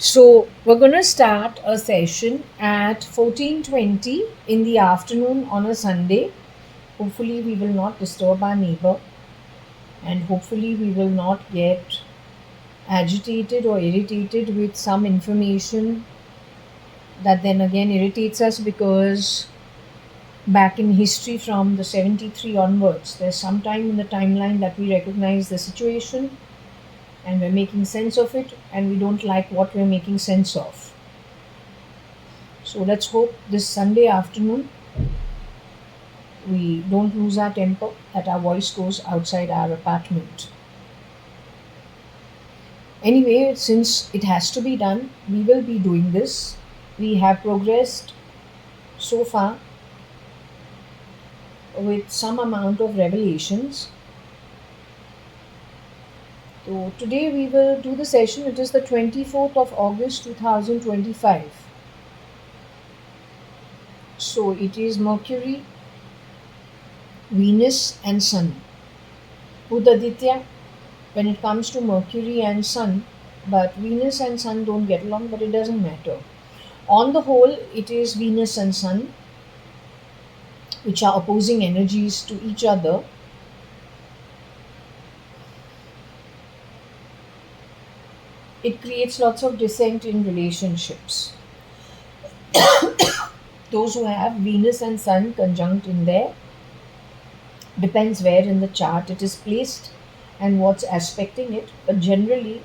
So we're going to start a session at 14:20 in the afternoon on a Sunday. Hopefully we will not disturb our neighbor, and hopefully we will not get agitated or irritated with some information that then again irritates us, because back in history from the 73 onwards, there's some time in the timeline that we recognize the situation and we're making sense of it, and we don't like what we're making sense of. So let's hope this Sunday afternoon we don't lose our temper, that our voice goes outside our apartment. Anyway, since it has to be done, we will be doing this. We have progressed so far with some amount of revelations. So today we will do the session. It is the 24th of August 2025. So it is Mercury, Venus and Sun. Udaditya when it comes to Mercury and Sun, but Venus and Sun don't get along, but it doesn't matter. On the whole, it is Venus and Sun which are opposing energies to each other. It creates lots of dissent in relationships. Those who have Venus and Sun conjunct in there, depends where in the chart it is placed and what's aspecting it, but generally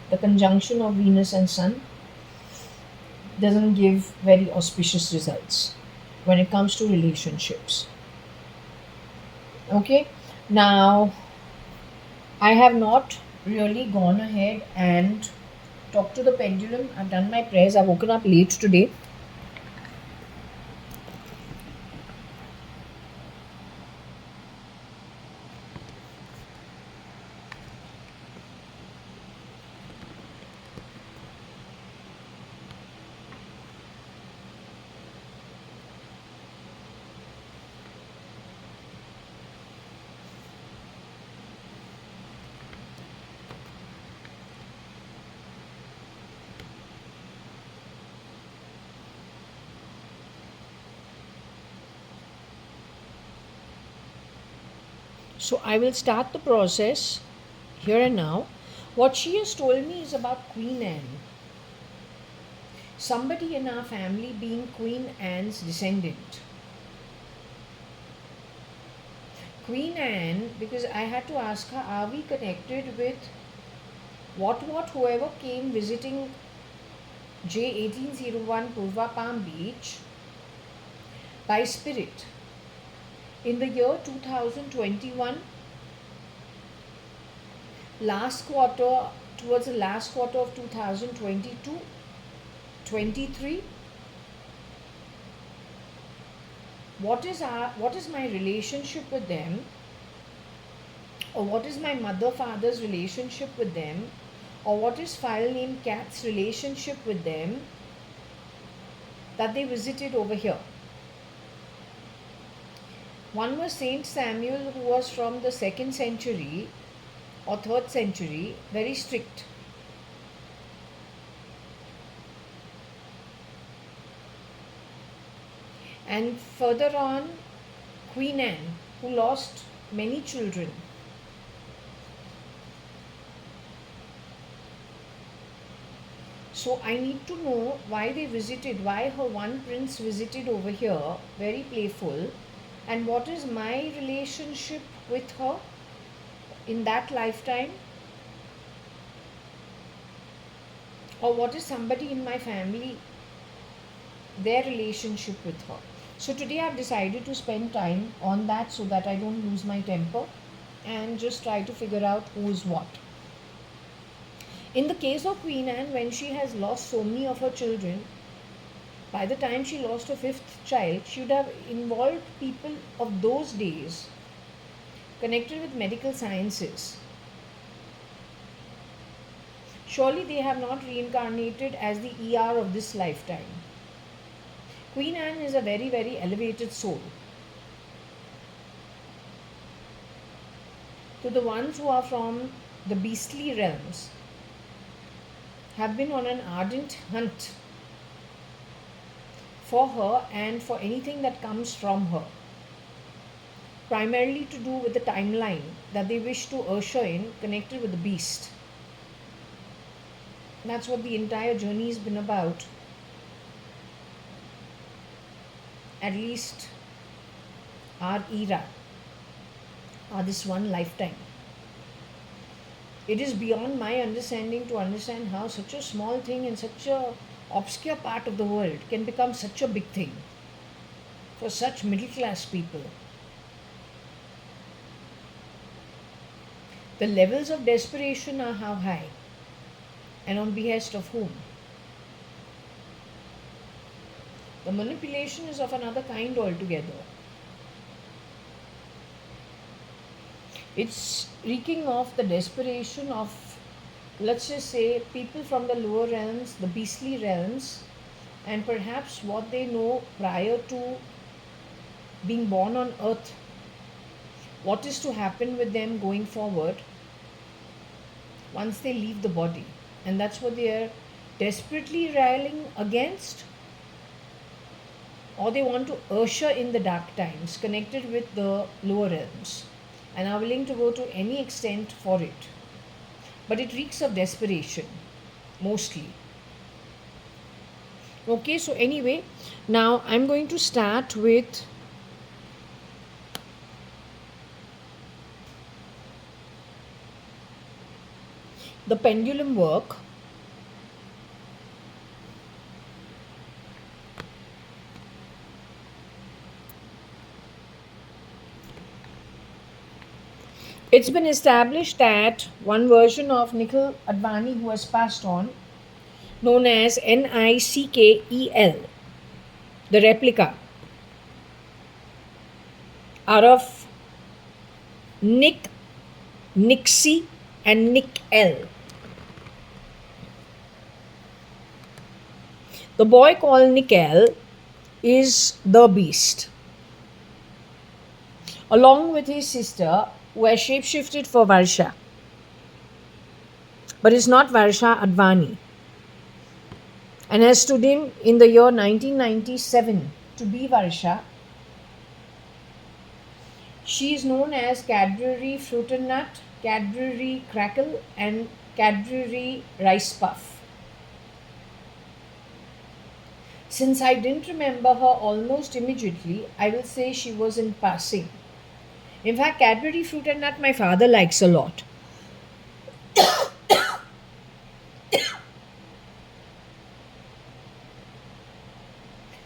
the conjunction of Venus and Sun doesn't give very auspicious results when it comes to relationships. Okay, now I have not really gone ahead and talked to the pendulum. I've done my prayers. I've woken up late today. So I will start the process here and now. What she has told me is about Queen Anne. Somebody in our family being Queen Anne's descendant. Queen Anne, because I had to ask her, are we connected with whoever came visiting J1801 Purva Palm Beach by spirit in the year 2021, last quarter, towards the last quarter of 2022, 23. What is my relationship with them, or what is my mother father's relationship with them, or what is file name Cat's relationship with them, that they visited over here. One was Saint Samuel, who was from the 2nd century or 3rd century, very strict. And further on, Queen Anne, who lost many children. So I need to know why they visited, why her one prince visited over here, very playful, and what is my relationship with her in that lifetime, or what is somebody in my family, their relationship with her. So today I've decided to spend time on that so that I don't lose my temper and just try to figure out who is what. In the case of Queen Anne, when she has lost so many of her children, by the time she lost her 5th child, she would have involved people of those days connected with medical sciences. Surely they have not reincarnated as the ER of this lifetime. Queen Anne is a very, very elevated soul. To the ones who are from the beastly realms, have been on an ardent hunt for her and for anything that comes from her, primarily to do with the timeline that they wish to usher in connected with the beast. That's what the entire journey has been about, at least our era, or this one lifetime. It is beyond my understanding to understand how such a small thing in such a obscure part of the world can become such a big thing for such middle class people. The levels of desperation are how high, and on behest of whom? The manipulation is of another kind altogether. It's reeking of the desperation of, let's just say, people from the lower realms, the beastly realms, and perhaps what they know prior to being born on earth, what is to happen with them going forward once they leave the body. And that's what they are desperately railing against, or they want to usher in the dark times connected with the lower realms and are willing to go to any extent for it. But it reeks of desperation, mostly. Okay, so anyway, now I'm going to start with the pendulum work. It's been established that one version of Nikhil Advani who has passed on, known as NICKEL, the replica, are of Nick, Nixie, and Nick L. The boy called Nick L is the beast, along with his sister, who has shapeshifted for Varsha, but is not Varsha Advani, and has stood in the year 1997 to be Varsha. She is known as Cadbury Fruit and Nut, Cadbury Crackle, and Cadbury Rice Puff. Since I didn't remember her almost immediately, I will say she was in passing. In fact, Cadbury Fruit and Nut my father likes a lot.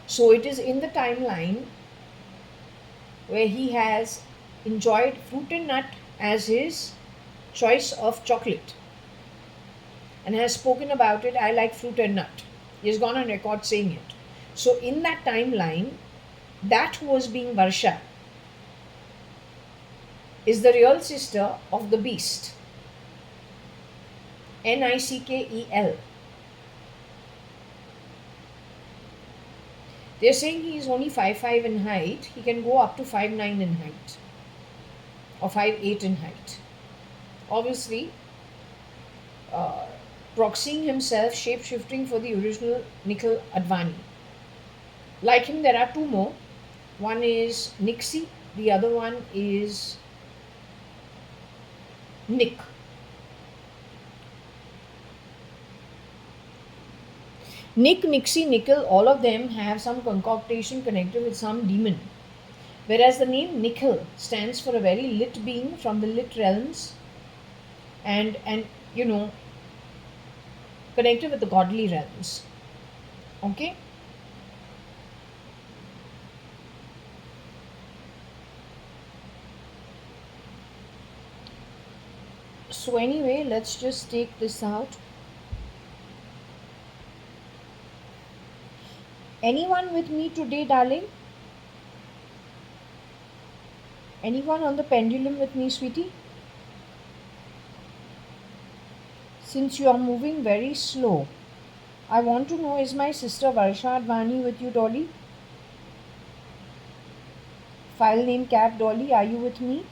So it is in the timeline where he has enjoyed fruit and nut as his choice of chocolate and has spoken about it. I like fruit and nut. He has gone on record saying it. So in that timeline, that who was being Varsha is the real sister of the beast, NICKEL. They're saying he is only 5'5" in height. He can go up to 5'9" in height or 5'8" in height. Obviously, proxying himself, shape-shifting for the original Nikhil Advani. Like him, there are two more. One is Nixie, the other one is Nick. Nick, Nixie, Nickel, all of them have some concoction connected with some demon. Whereas the name Nikhil stands for a very lit being from the lit realms and connected with the godly realms. Okay? So anyway, let's just take this out. Anyone with me today, darling? Anyone on the pendulum with me, sweetie? Since you are moving very slow, I want to know, is my sister Varsha Advani with you, Dolly? File name Cat Dolly, are you with me?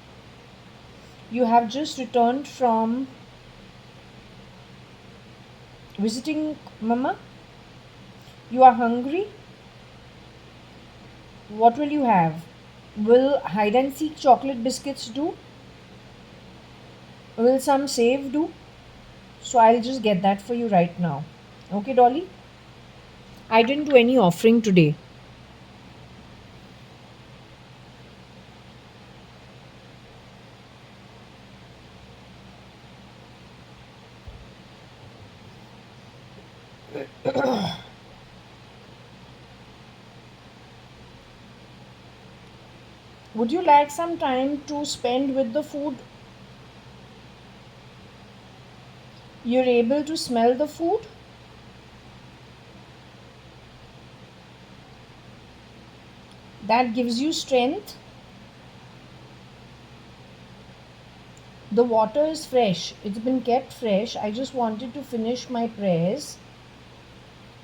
You have just returned from Visiting Mama? You are hungry? What will you have? Will hide and seek chocolate biscuits do? Will some save do? So I'll just get that for you right now. Okay, Dolly? I didn't do any offering today. Would you like some time to spend with the food? You're able to smell the food? That gives you strength? The water is fresh. It's been kept fresh. I just wanted to finish my prayers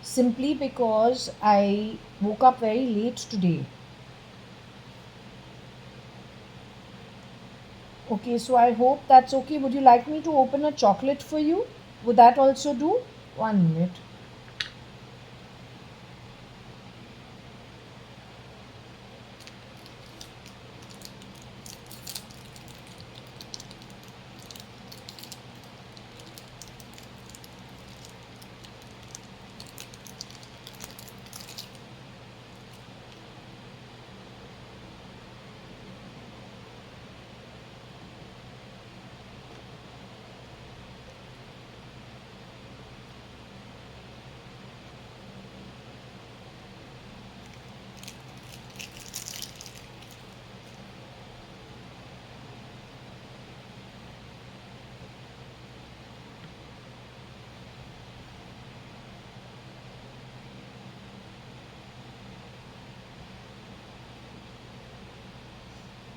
simply because I woke up very late today. Okay, so I hope that's okay. Would you like me to open a chocolate for you? Would that also do? 1 minute.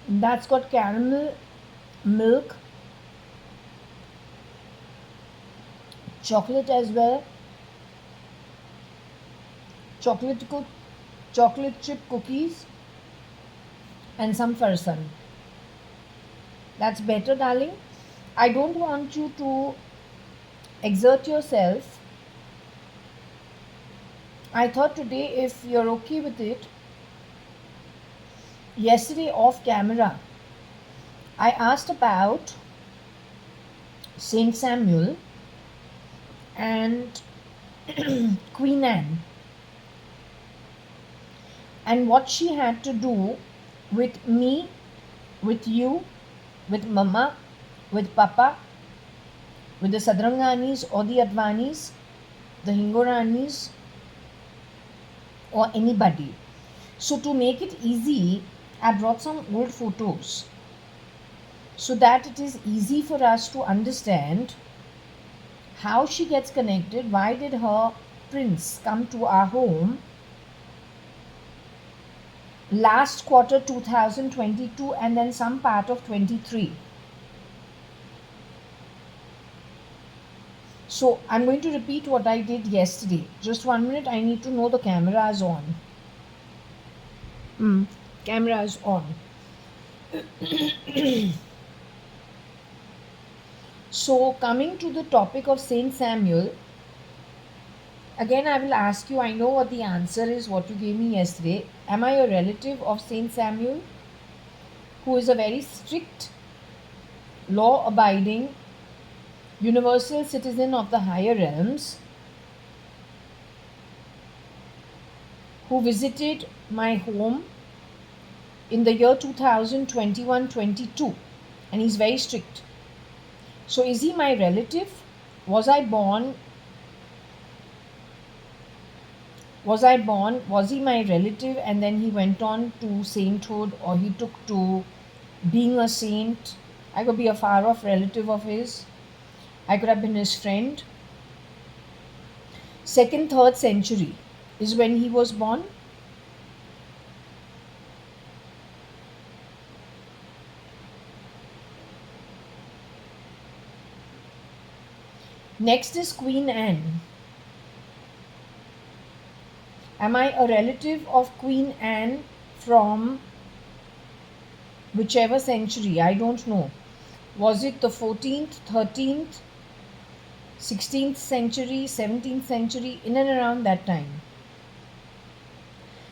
That's got caramel, milk, chocolate as well, chocolate cook, chocolate chip cookies, and some farsan. That's better, darling. I don't want you to exert yourself. I thought today, if you're okay with it, yesterday off camera, I asked about Saint Samuel and Queen Anne and what she had to do with me, with you, with Mama, with Papa, with the Sadranganis or the Advanis, the Hingoranis, or anybody. So, to make it easy, I brought some old photos so that it is easy for us to understand how she gets connected. Why did her prince come to our home last quarter 2022 and then some part of 23? So I'm going to repeat what I did yesterday. Just 1 minute, I need to know the camera is on. Camera is on. So coming to the topic of Saint Samuel, again I will ask you, I know what the answer is, what you gave me yesterday. Am I a relative of Saint Samuel, who is a very strict, law abiding, universal citizen of the higher realms, who visited my home in the year 2021-22, and he's very strict? So is he my relative? Was I born? Was he my relative and then he went on to sainthood, or he took to being a saint? I could be a far off relative of his. I could have been his friend. 2nd, 3rd century is when he was born. Next is Queen Anne. Am I a relative of Queen Anne from whichever century? I don't know. Was it the 14th, 13th, 16th century, 17th century, in and around that time.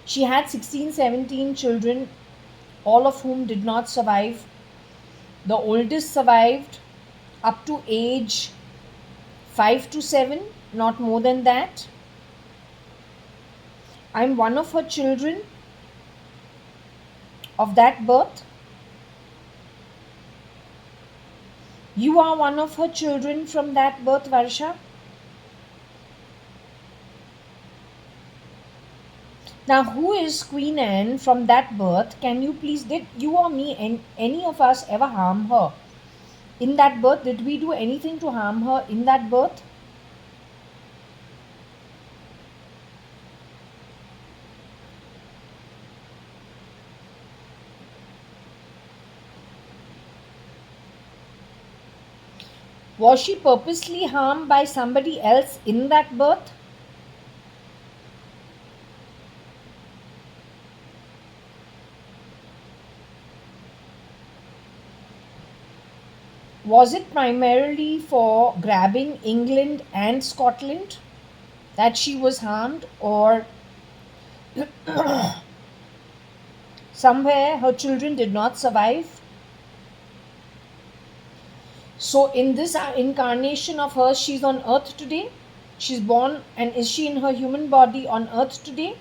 She had 16, 17 children, all of whom did not survive. The oldest survived up to age 5 to 7, not more than that. I'm one of her children of that birth. You are one of her children from that birth, Varsha. Now, who is Queen Anne from that birth? Can you please, did you or me and any of us ever harm her in that birth? Did we do anything to harm her in that birth? Was she purposely harmed by somebody else in that birth? Was it primarily for grabbing England and Scotland that she was harmed, or somewhere her children did not survive? So in this incarnation of hers, she's on earth today. She's born, and is she in her human body on earth today?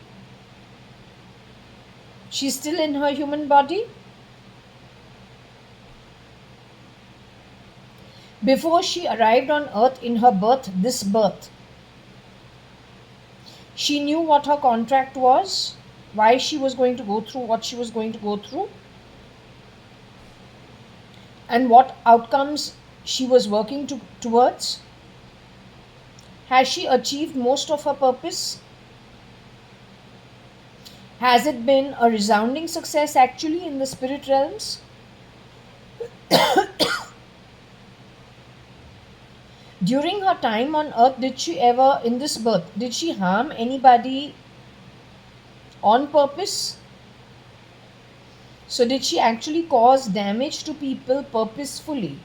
She's still in her human body. Before she arrived on earth in her birth, this birth, she knew what her contract was, why she was going to go through what she was going to go through, and what outcomes she was working towards. Has she achieved most of her purpose? Has it been a resounding success actually in the spirit realms? During her time on earth, did she ever, in this birth, did she harm anybody on purpose? So did she actually cause damage to people purposefully?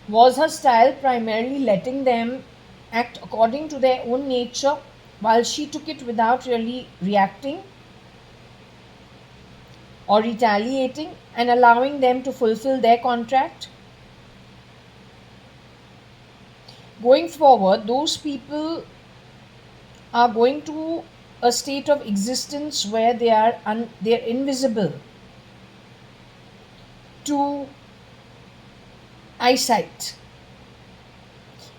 Was her style primarily letting them act according to their own nature while she took it without really reacting or retaliating and allowing them to fulfill their contract? Going forward, those people are going to a state of existence where they are they're invisible to eyesight.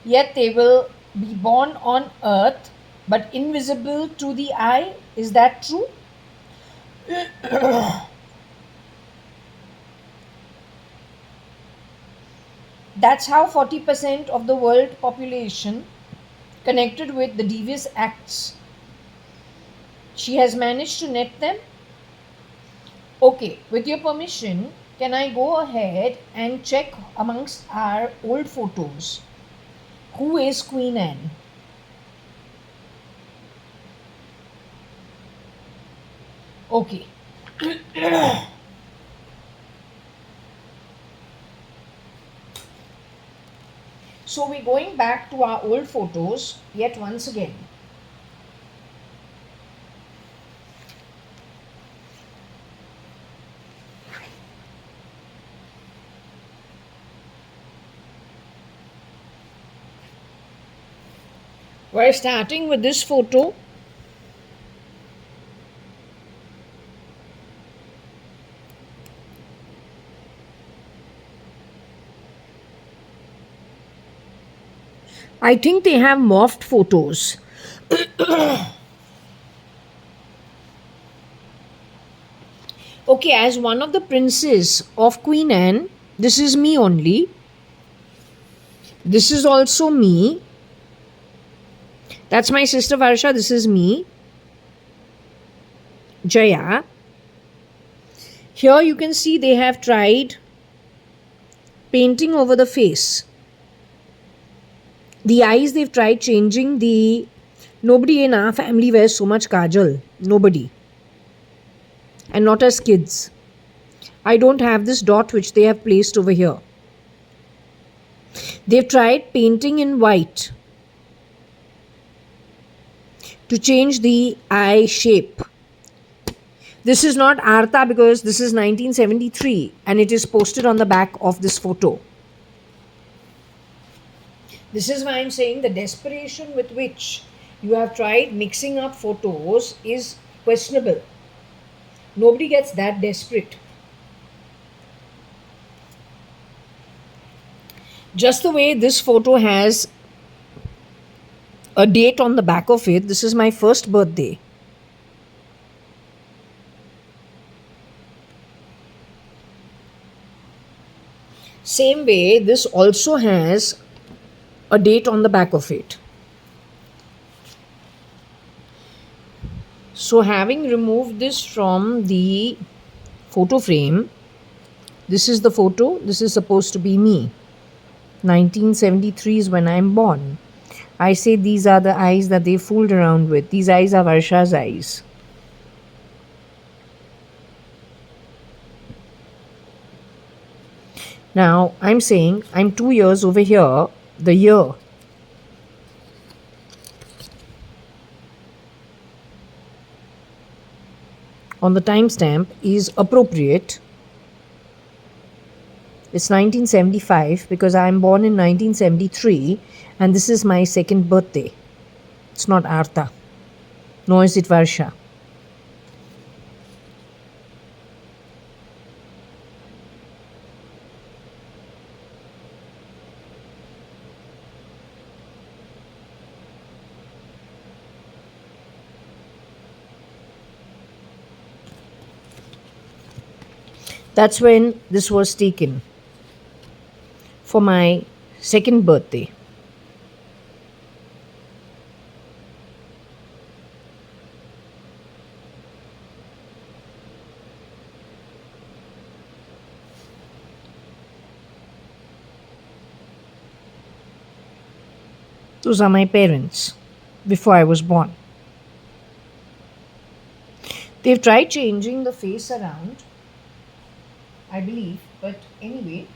Yet they will be born on earth but invisible to the eye. Is that true? That's how 40% of the world population connected with the devious acts. She has managed to net them. Okay, with your permission, can I go ahead and check amongst our old photos? Who is Queen Anne? Okay. So we're going back to our old photos yet once again. We're starting with this photo. I think they have morphed photos. Okay, as one of the princes of Queen Anne, this is me only. This is also me. That's my sister Varsha. This is me, Jaya. Here you can see they have tried painting over the face. The eyes they've tried changing. Nobody in our family wears so much kajal. Nobody. And not as kids. I don't have this dot which they have placed over here. They've tried painting in white to change the eye shape. This is not Artha because this is 1973 and it is posted on the back of this photo. This is why I'm saying the desperation with which you have tried mixing up photos is questionable. Nobody gets that desperate. Just the way this photo has a date on the back of it, this is my first birthday. Same way, this also has a date on the back of it. So having removed this from the photo frame, this is the photo, this is supposed to be me. 1973 is when I'm born. I say these are the eyes that they fooled around with. These eyes are Varsha's eyes. Now, I'm saying I'm 2 years over here, the year. On the timestamp is appropriate. It's 1975 because I'm born in 1973 and this is my second birthday. It's not Artha, nor is it Varsha. That's when this was taken for my second birthday. Those are my parents before I was born. They've tried changing the face around, I believe, but anyway,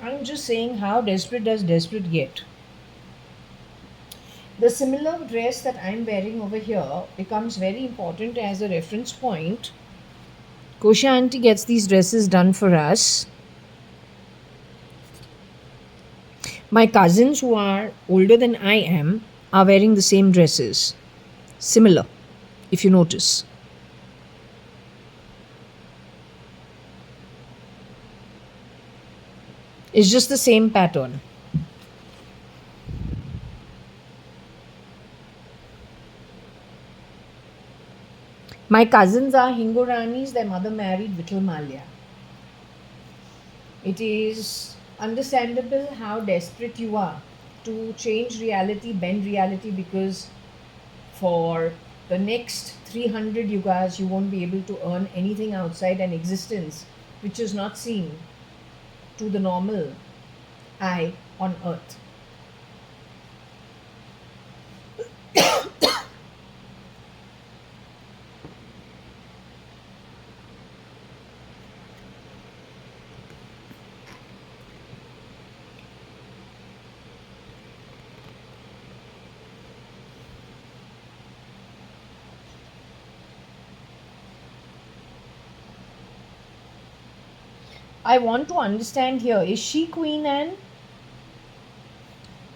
I'm just saying how desperate does desperate get. The similar dress that I'm wearing over here becomes very important as a reference point. Kosha auntie gets these dresses done for us. My cousins who are older than I am are wearing the same dresses. Similar, if you notice. It's just the same pattern. My cousins are Hinguranis, their mother married Vittal Malya. It is understandable how desperate you are to change reality, bend reality, because for the next 300 yugas you won't be able to earn anything outside an existence which is not seen to the normal eye on earth. I want to understand here, is she Queen Anne?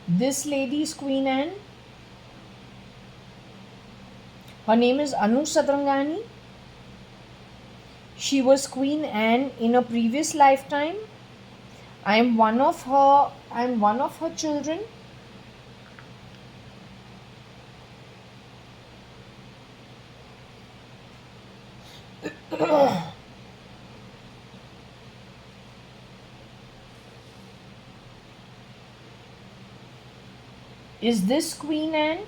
This lady is Queen Anne. Her name is Anu Sadrangani. She was Queen Anne in a previous lifetime. I am one of her children. Is this Queen Anne?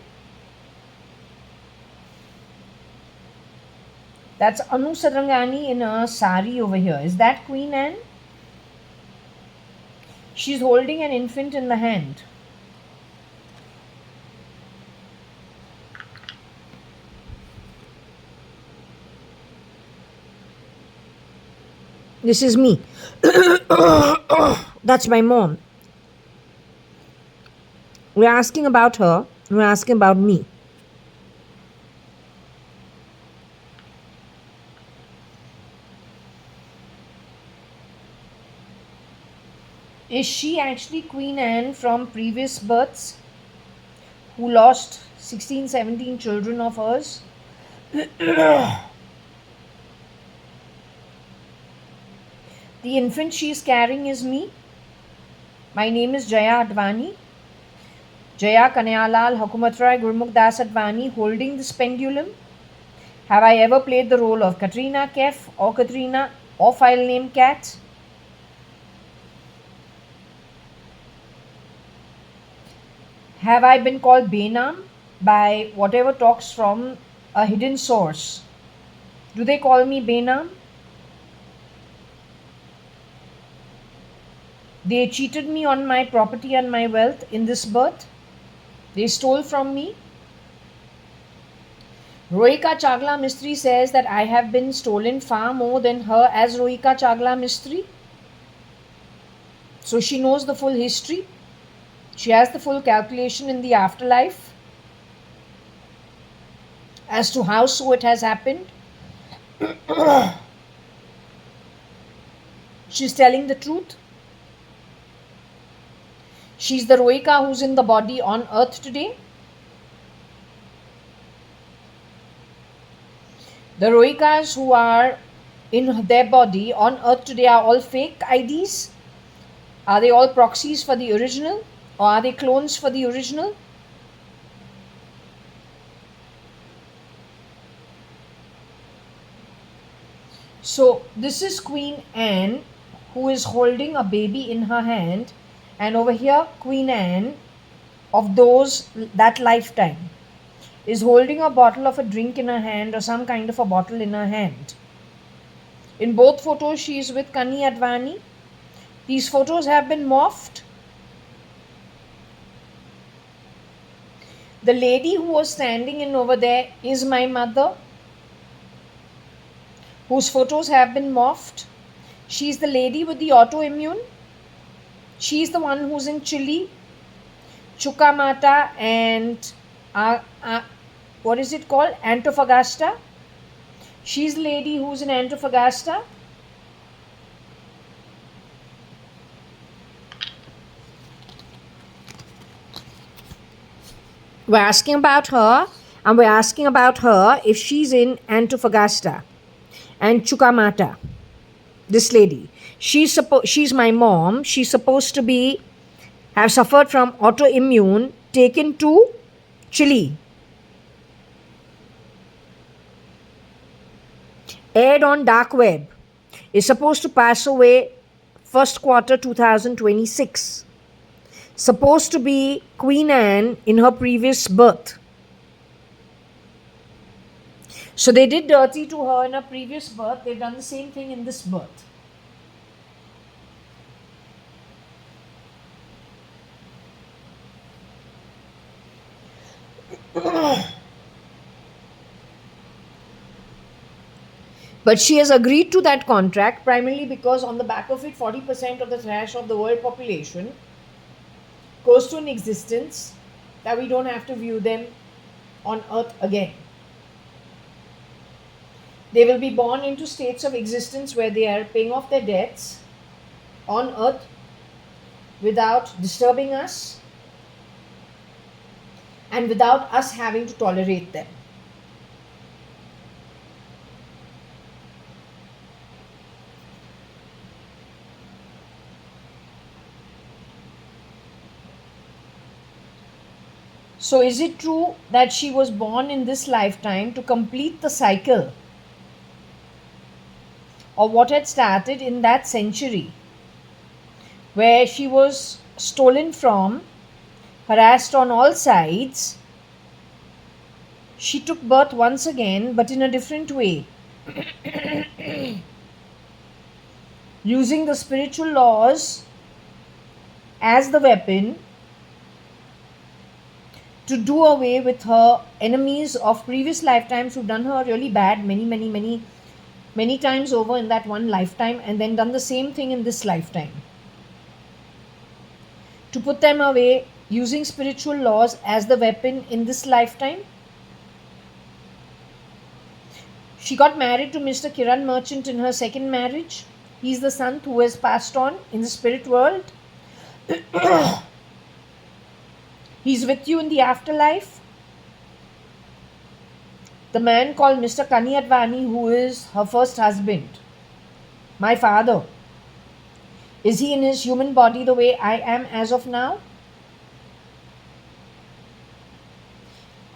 That's Anu Sadrangani in a sari over here. Is that Queen Anne? She's holding an infant in the hand. This is me. That's my mom. We're asking about her. We're asking about me. Is she actually Queen Anne from previous births who lost 16, 17 children of hers? The infant she is carrying is me. My name is JAYA.ADVANI. Jaya Kanayalal Hakumatrai Gurmukh Das Advani holding this pendulum. Have I ever played the role of Katrina Kaif or Katrina or file name Cat? Have I been called Benam by whatever talks from a hidden source? Do they call me Benam? They cheated me on my property and my wealth in this birth. They stole from me. Rohika Chagla Mistry says that I have been stolen far more than her as Rohika Chagla Mistry. So she knows the full history. She has the full calculation in the afterlife as to how so it has happened. She's telling the truth. She's the Rohika who's in the body on earth today. The Rohikas who are in their body on earth today are all fake IDs. Are they all proxies for the original, or are they clones for the original? So this is Queen Anne who is holding a baby in her hand, and over here Queen Anne of that lifetime is holding a bottle of a drink in her hand, or some kind of a bottle in her hand. In both photos she is with Kani Advani. These photos have been morphed. The lady who was standing in over there is my mother, whose photos have been morphed. She's the lady with the autoimmune. She's the one who's in Chile, Chuquamata, and what is it called? Antofagasta. She's the lady who's in Antofagasta. We're asking about her, and we're asking about her if she's in Antofagasta and Chuquamata. This lady, she's my mom. She's supposed to have suffered from autoimmune, taken to Chile, aired on dark web, is supposed to pass away first quarter 2026. Supposed to be Queen Anne in her previous birth. So they did dirty to her in her previous birth. They've done the same thing in this birth. But she has agreed to that contract primarily because on the back of it, 40% of the trash of the world population goes to an existence that we don't have to view them on earth again. They will be born into states of existence where they are paying off their debts on earth without disturbing us and without us having to tolerate them. So is it true that she was born in this lifetime to complete the cycle of what had started in that century where she was stolen from, harassed on all sides? She took birth once again, but in a different way. Using the spiritual laws as the weapon to do away with her enemies of previous lifetimes who've done her really bad, many many times over in that one lifetime, and then done the same thing in this lifetime. To put them away using spiritual laws as the weapon in this lifetime. She got married to Mr. Kiran Merchant in her second marriage. He's the son who has passed on in the spirit world. He's with you in the afterlife. The man called Mr. Kani-ADVANI, who is her first husband, my father, is he in his human body the way I am as of now?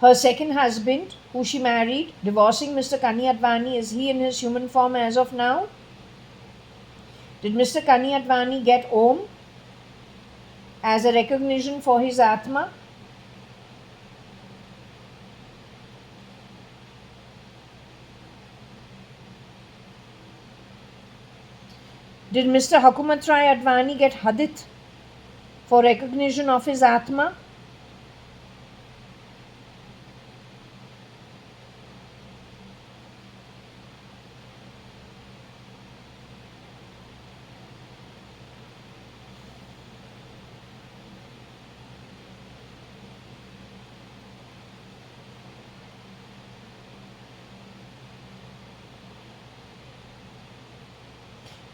Her second husband, who she married, divorcing Mr. Kani-ADVANI, is he in his human form as of now? Did Mr. Kani-ADVANI get Om as a recognition for his Atma? Did Mr. Hakumat Rai Advani get Hadith for recognition of his Atma?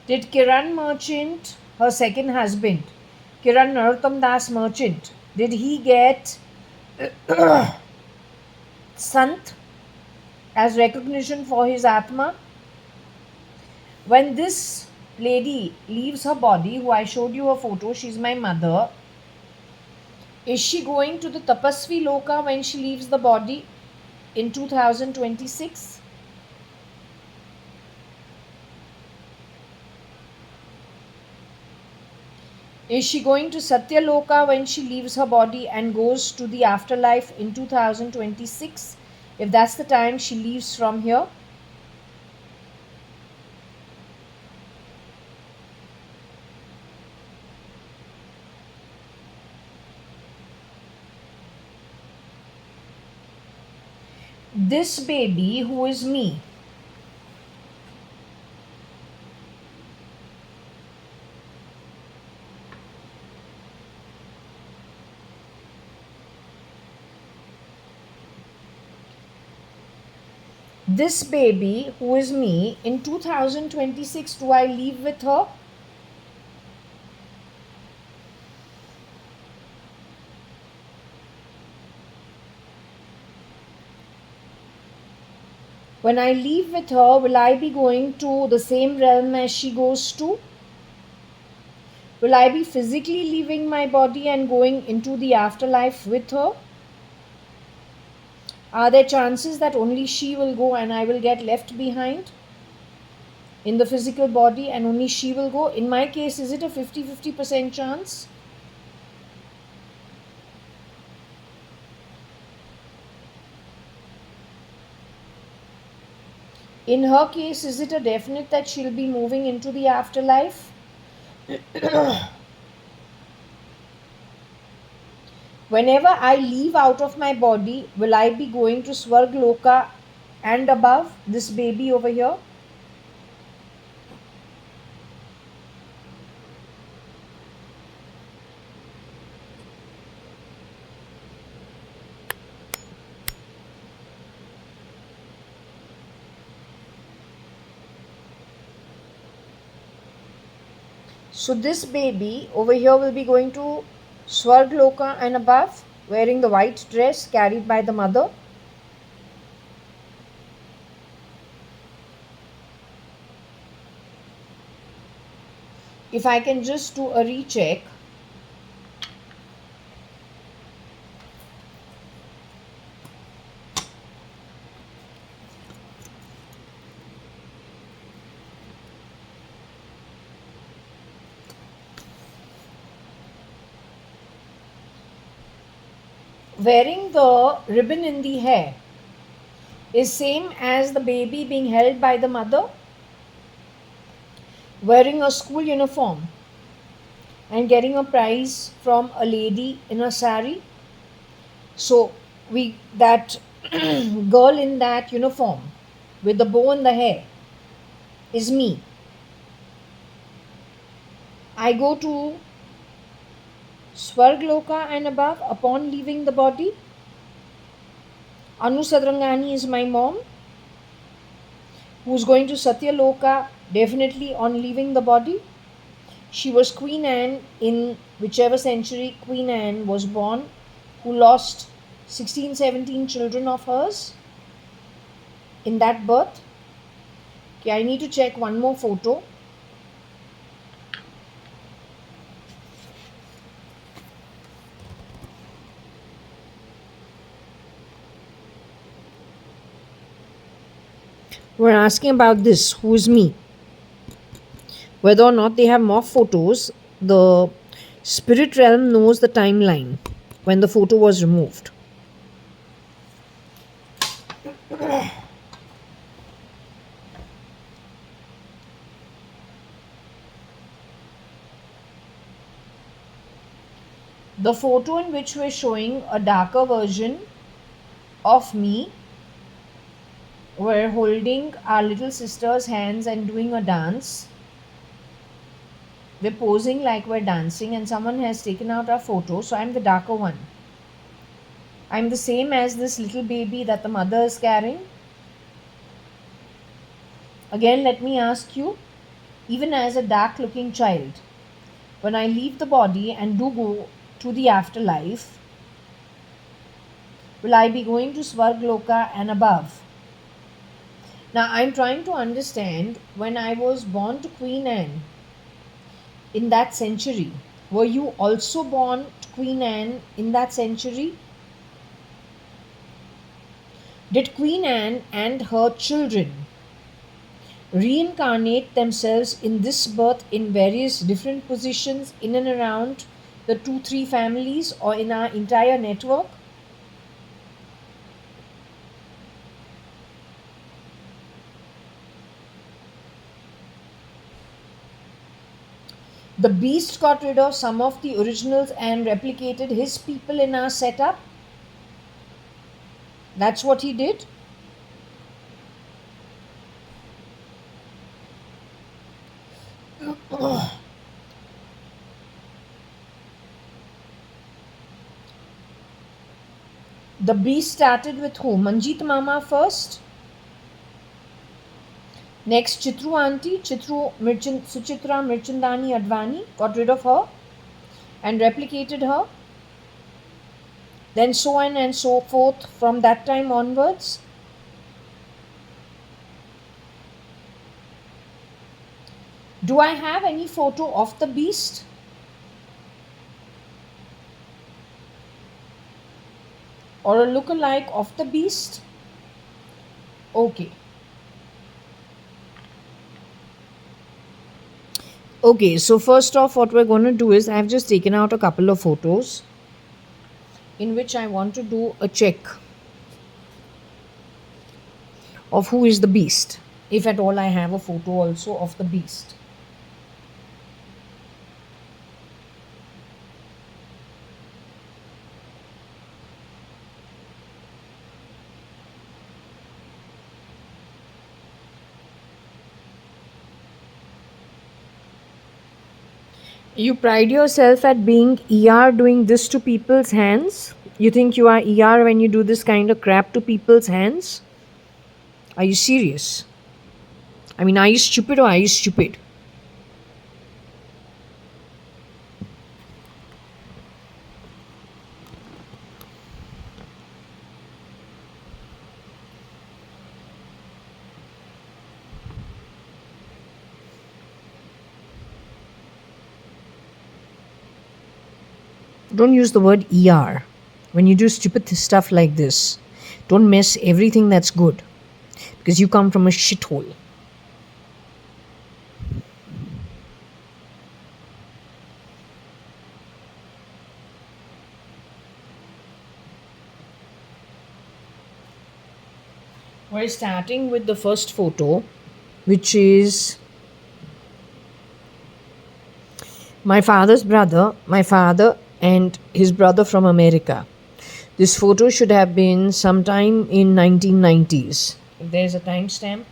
Did Kiran Merchant, her second husband, Kiran Narottam Das Merchant, did he get Sant as recognition for his Atma? When this lady leaves her body, who I showed you her photo, she's my mother, is she going to the Tapasvi Loka when she leaves the body in 2026? Is she going to Satya Loka when she leaves her body and goes to the afterlife in 2026? If that's the time she leaves from here. This baby, who is me, this baby, who is me, in 2026, do I live with her? When I leave with her, will I be going to the same realm as she goes to? Will I be physically leaving my body and going into the afterlife with her? Are there chances that only she will go and I will get left behind in the physical body and only she will go? In my case, is it a 50-50% chance? In her case, is it a definite that she'll be moving into the afterlife? Whenever I leave out of my body, will I be going to Swarg Loka and above, this baby over here? So this baby over here will be going to Swarg Loka and above, wearing the white dress carried by the mother. If I can just do a recheck. Wearing the ribbon in the hair is same as the baby being held by the mother. Wearing a school uniform and getting a prize from a lady in a sari. So that girl in that uniform with the bow in the hair, is me. I go to Swargloka and above upon leaving the body. Anu Sadrangani is my mom, who's going to Satyaloka definitely on leaving the body. She was Queen Anne in whichever century Queen Anne was born, who lost 16, 17 children of hers in that birth. Okay, I need to check one more photo. We're asking about this, who's me? Whether or not they have more photos, the spirit realm knows the timeline when the photo was removed. The photo in which we're showing a darker version of me, we're holding our little sister's hands and doing a dance. We're posing like we're dancing, and someone has taken out our photo, so I'm the darker one. I'm the same as this little baby that the mother is carrying. Again, let me ask you, even as a dark looking child, when I leave the body and do go to the afterlife, will I be going to Swargloka and above? Now, I'm trying to understand, when I was born to Queen Anne in that century, were you also born to Queen Anne in that century? Did Queen Anne and her children reincarnate themselves in this birth in various different positions in and around the 2-3 families or in our entire network? The beast got rid of some of the originals and replicated his people in our setup. That's what he did. The beast started with who? Manjeet Mama first. Next, Chitru Auntie, Suchitra Mirchandani Advani, got rid of her and replicated her. Then so on and so forth from that time onwards. Do I have any photo of the beast? Or a look-alike of the beast? Okay. Okay, so first off, what we're going to do is, I've just taken out a couple of photos in which I want to do a check of who is the beast, if at all I have a photo also of the beast. You pride yourself at being ER doing this to people's hands? You think you are ER when you do this kind of crap to people's hands? Are you serious? I mean, are you stupid or are you stupid? Don't use the word ER when you do stupid stuff like this. Don't mess everything that's good, because you come from a shithole. We're starting with the first photo, which is my father's brother, my father and his brother from America. This photo should have been sometime in 1990s. If there's a timestamp.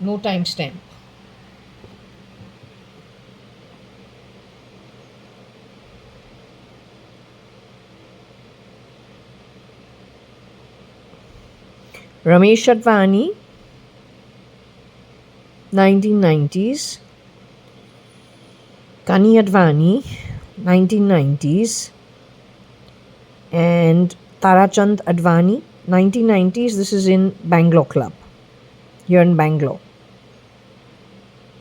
No timestamp. Ramesh Advani, 1990s. Kani Advani, 1990s. And Tarachand Advani, 1990s. This is in Bangalore Club, here in Bangalore.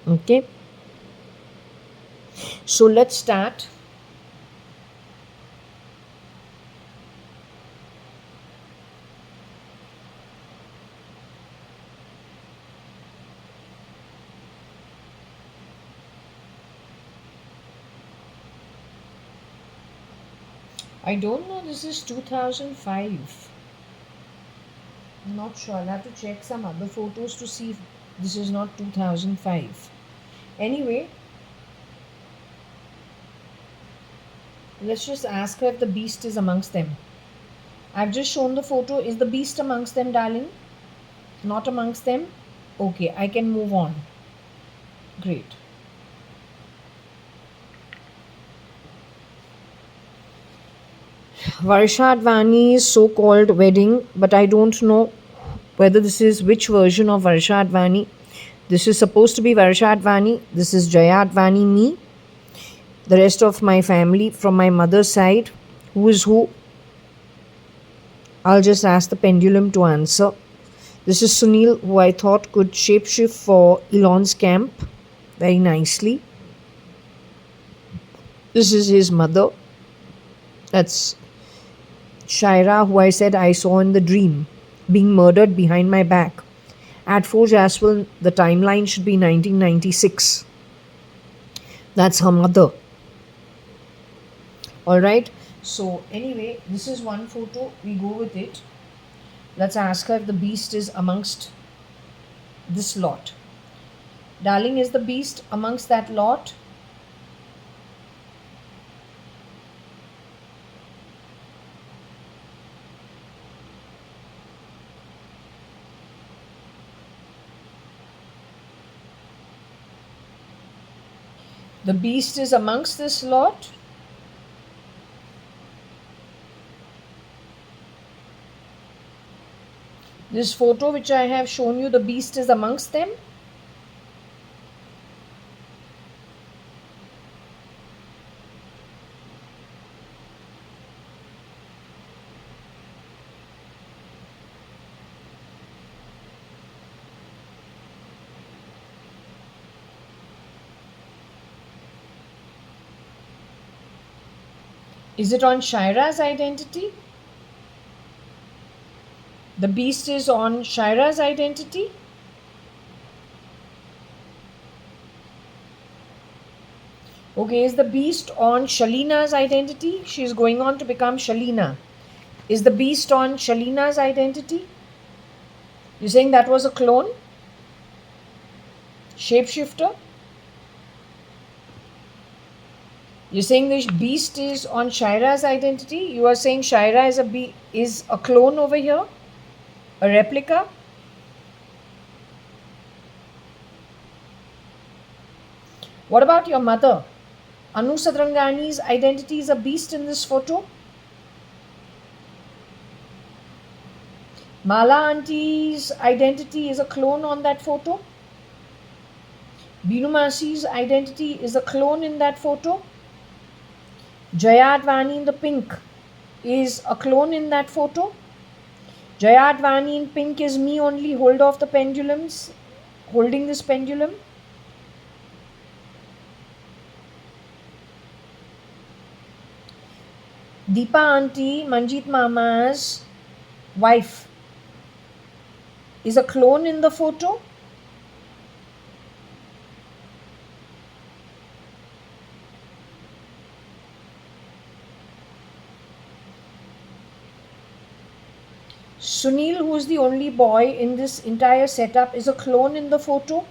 Okay. So let's start. I don't know, this is 2005. I'm not sure. I'll have to check some other photos to see if this is not 2005. Anyway, let's just ask her if the beast is amongst them. I've just shown the photo. Is the beast amongst them, darling? Not amongst them? Okay, I can move on. Great. Varsha Advani's so-called wedding, but I don't know whether this is which version of Varsha Advani. This is supposed to be Varsha Advani. This is JAYA.ADVANI, me. The rest of my family from my mother's side. Who is who? I'll just ask the pendulum to answer. This is Sunil, who I thought could shapeshift for Elon's camp very nicely. This is his mother. That's Shaira, who I said I saw in the dream, being murdered behind my back. At Forge as well, the timeline should be 1996. That's her mother. Alright, so anyway, this is one photo. We go with it. Let's ask her if the beast is amongst this lot. Darling, is the beast amongst that lot? The beast is amongst this lot. This photo which I have shown you, the beast is amongst them. Is it on Shaira's identity? The beast is on Shaira's identity? Okay, is the beast on Shalina's identity? She is going on to become Shalina. Is the beast on Shalina's identity? You're saying that was a clone? Shapeshifter? You're saying this beast is on Shaira's identity? You are saying Shaira is a clone over here? A replica? What about your mother? Anu Sadrangani's identity is a beast in this photo? Mala Auntie's identity is a clone on that photo? Binu Masi's identity is a clone in that photo? JAYA.ADVANI in the pink is a clone in that photo? JAYA.ADVANI in pink is me only. Hold off the pendulums. Holding this pendulum. Deepa Auntie, Manjeet Mama's wife, is a clone in the photo? Sunil, who is the only boy in this entire setup, is a clone in the photo?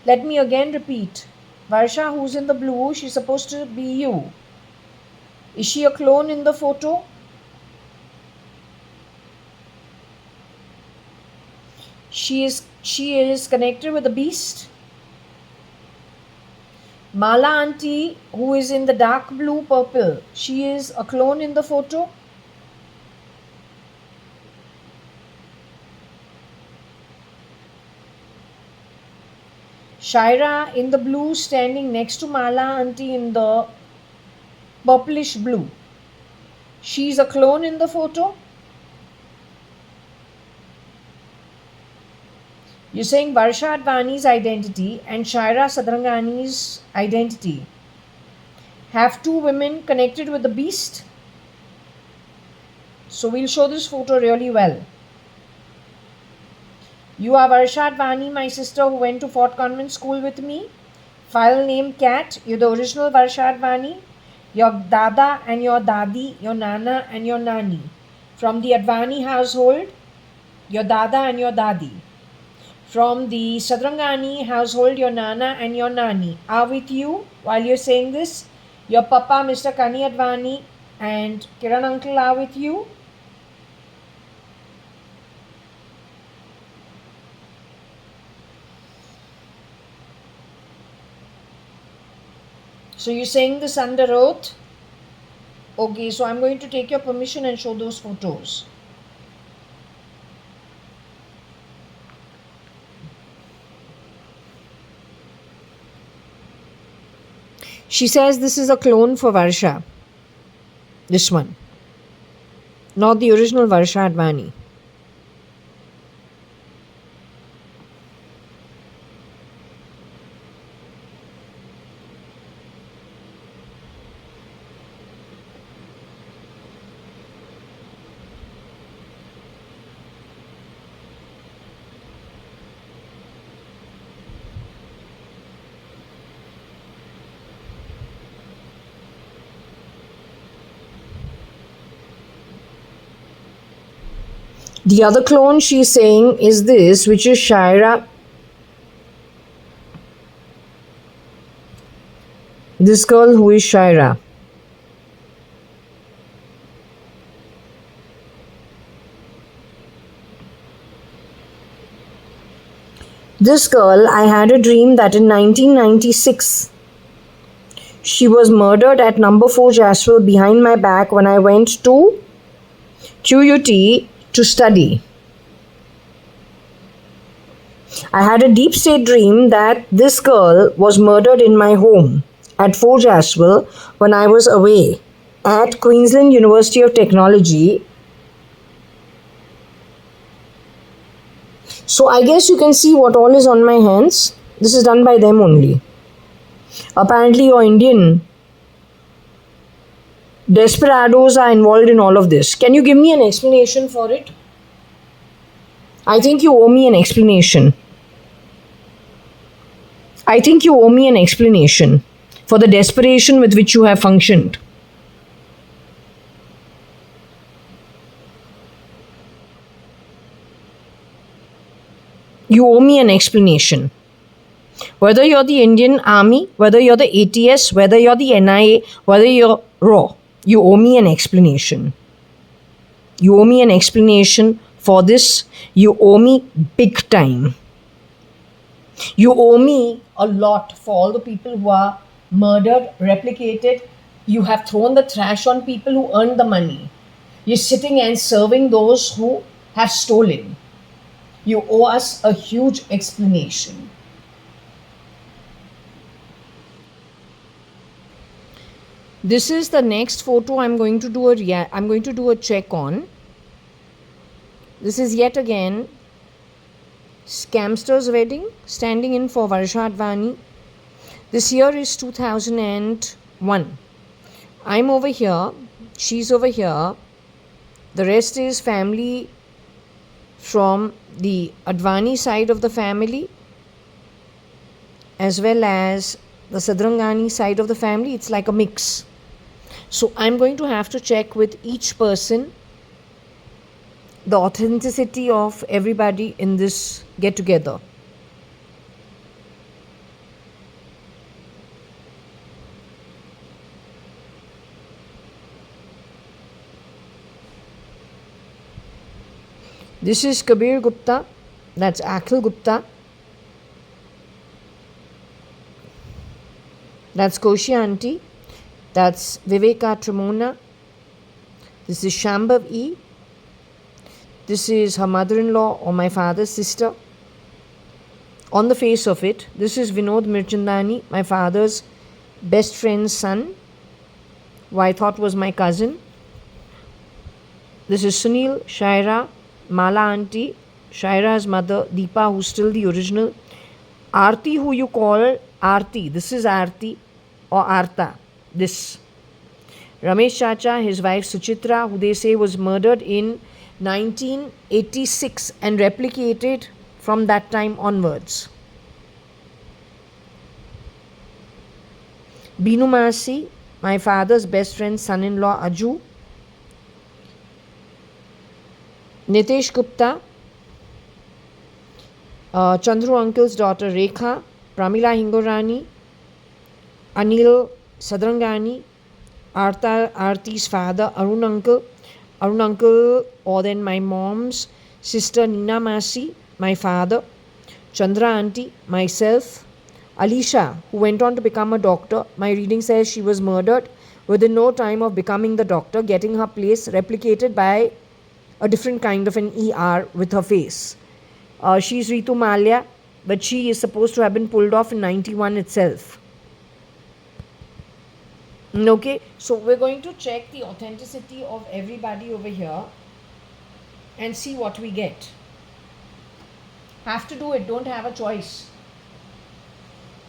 Let me again repeat. Varsha, who's in the blue, she's supposed to be you. Is she a clone in the photo? She is connected with the beast. Mala auntie, who is in the dark blue purple, she is a clone in the photo. Shaira in the blue standing next to Mala auntie in the purplish blue. She's a clone in the photo. You're saying Varsha Advani's identity and Shaira Sadrangani's identity have two women connected with the beast. So we'll show this photo really well. You are Varsha Advani, my sister who went to Fort Convent School with me. File name Cat. You're the original Varsha Advani. Your Dada and your Dadi, your Nana and your Nani. From the Advani household, your Dada and your Dadi. From the Sadrangani household, your Nana and your Nani are with you while you're saying this. Your Papa, Mr. Kani Advani and Kiran uncle are with you. So you're saying this under oath? Okay, so I'm going to take your permission and show those photos. She says this is a clone for Varsha. This one. Not the original Varsha Advani. The other clone she's saying is this, which is Shaira. This girl who is Shaira. This girl, I had a dream that in 1996, she was murdered at number 4 Jaswell behind my back when I went to QUT to study. I had a deep state dream that this girl was murdered in my home at 4 Jaswell when I was away at Queensland University of Technology. So I guess you can see what all is on my hands. This is done by them only. Apparently your Indian desperados are involved in all of this. Can you give me an explanation for it? I think you owe me an explanation. I think you owe me an explanation for the desperation with which you have functioned. You owe me an explanation. Whether you're the Indian Army, whether you're the ATS, whether you're the NIA, whether you're RAW, you owe me an explanation. You owe me an explanation for this. You owe me big time. You owe me a lot for all the people who are murdered, replicated. You have thrown the trash on people who earned the money. You're sitting and serving those who have stolen. You owe us a huge explanation. This is the next photo I'm going to do a check on. This is yet again Scamster's wedding, standing in for Varsha Advani. This year is 2001. I'm over here, she's over here. The rest is family from the Advani side of the family as well as the Sadrangani side of the family. It's like a mix. So I'm going to have to check with each person the authenticity of everybody in this get together. This is Kabir Gupta. That's Akhil Gupta. That's Koshi Auntie. That's Viveka Tramona. This is Shambhav E. This is her mother-in-law or my father's sister. On the face of it, this is Vinod Mirchandani, my father's best friend's son, who I thought was my cousin. This is Sunil, Shaira, Mala Auntie, Shaira's mother, Deepa, who's still the original. Aarti, who you call Aarti. This is Aarti or Arta. This. Ramesh Chacha, his wife Suchitra, who they say was murdered in 1986 and replicated from that time onwards. Binu Masi, my father's best friend's son-in-law Aju. Nitesh Gupta, Chandru uncle's daughter Rekha, Pramila Hingorani, Anil Sadrangani, Aarti's father Arun uncle, or then my mom's sister Nina Masi, my father, Chandra auntie, myself, Alisha, who went on to become a doctor. My reading says she was murdered within no time of becoming the doctor, getting her place replicated by a different kind of an ER with her face. She's Ritu Malia, but she is supposed to have been pulled off in 91 itself. Okay, so we're going to check the authenticity of everybody over here and see what we get. Have to do it, don't have a choice.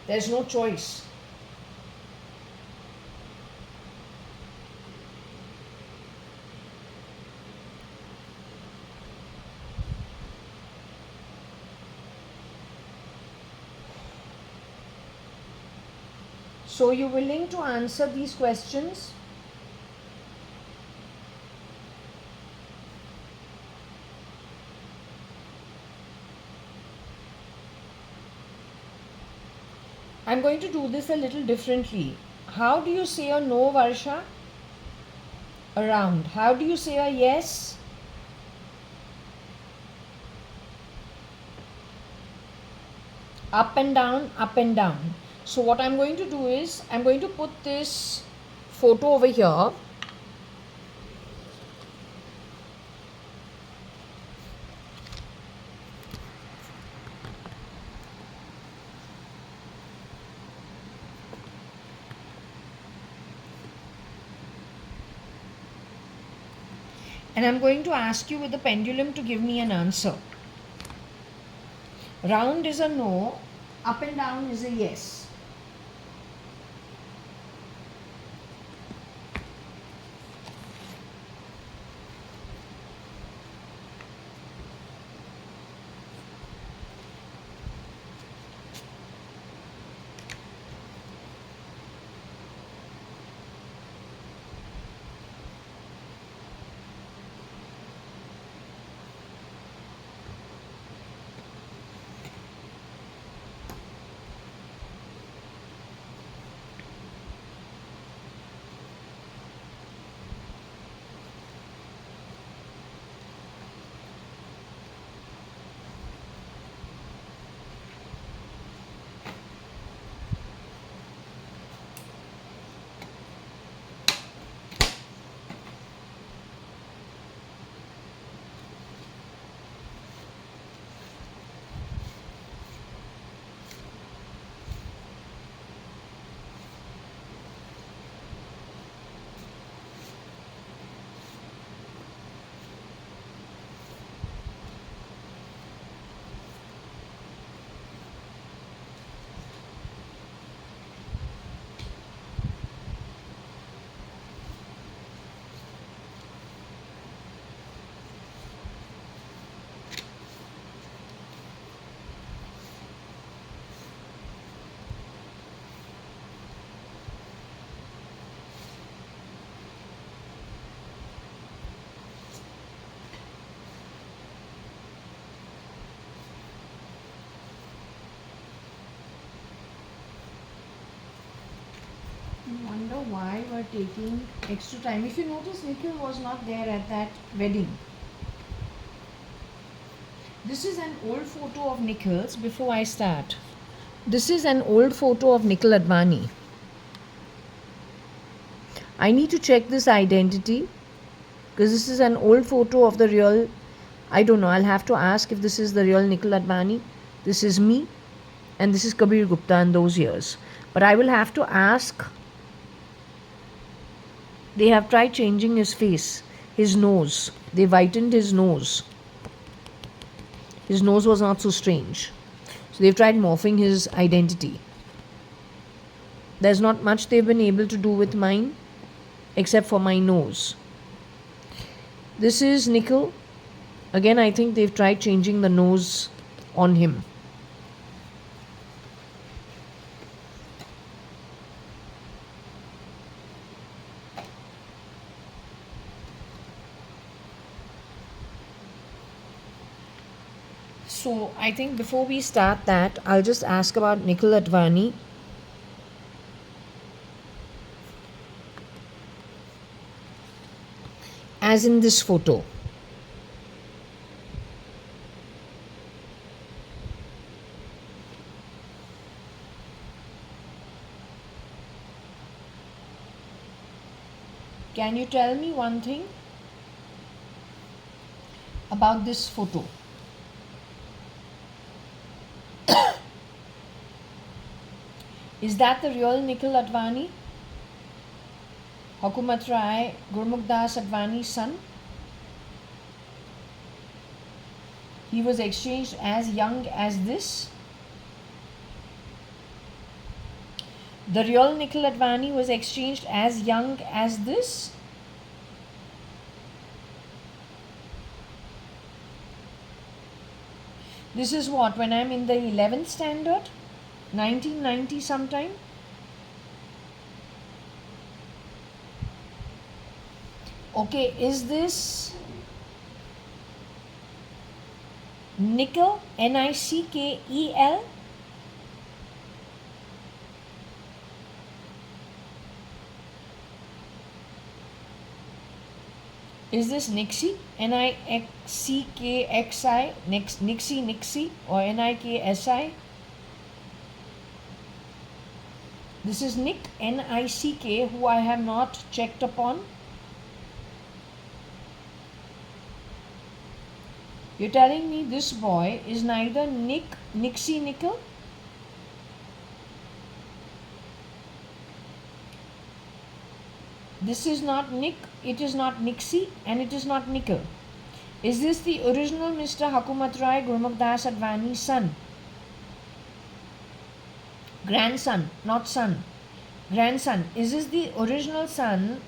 There's no choice. So you're willing to answer these questions? I'm going to do this a little differently. How do you say a no, Varsha? Around. How do you say a yes? Up and down, up and down. So what I'm going to do is, I'm going to put this photo over here. And I'm going to ask you with the pendulum to give me an answer. Round is a no, up and down is a yes. Wonder why we're taking extra time. If you notice, Nikhil was not there at that wedding. This is an old photo of Nikhil's before I start. This is an old photo of Nikhil Advani. I need to check this identity because this is an old photo of the real. I don't know. I'll have to ask if this is the real Nikhil Advani. This is me, and this is Kabir Gupta in those years. But I will have to ask. They have tried changing his face, his nose. They whitened his nose. His nose was not so strange. So they've tried morphing his identity. There's not much they've been able to do with mine, except for my nose. This is Nikhil. Again, I think they've tried changing the nose on him. So I think before we start that, I'll just ask about Nikhil Advani. As in this photo. Can you tell me one thing about this photo? Is that the real Nikhil Advani? Hukumat Rai, Gurmukh Das Advani's son? He was exchanged as young as this. The real Nikhil Advani was exchanged as young as this. This is what, when I'm in the 11th standard? 1990 sometime? Okay, is this Nickel, Nickel? Is this Nixie, Nickxi, Nixie, or Niksi? This is Nick, Nick, who I have not checked upon. You're telling me this boy is neither Nick, Nixie, Nickel? This is not Nick, it is not Nixie, and it is not Nickel. Is this the original Mr. Hukumat Rai, Gurmukh Das Advani's son? Grandson, not son. Grandson. Is this the original son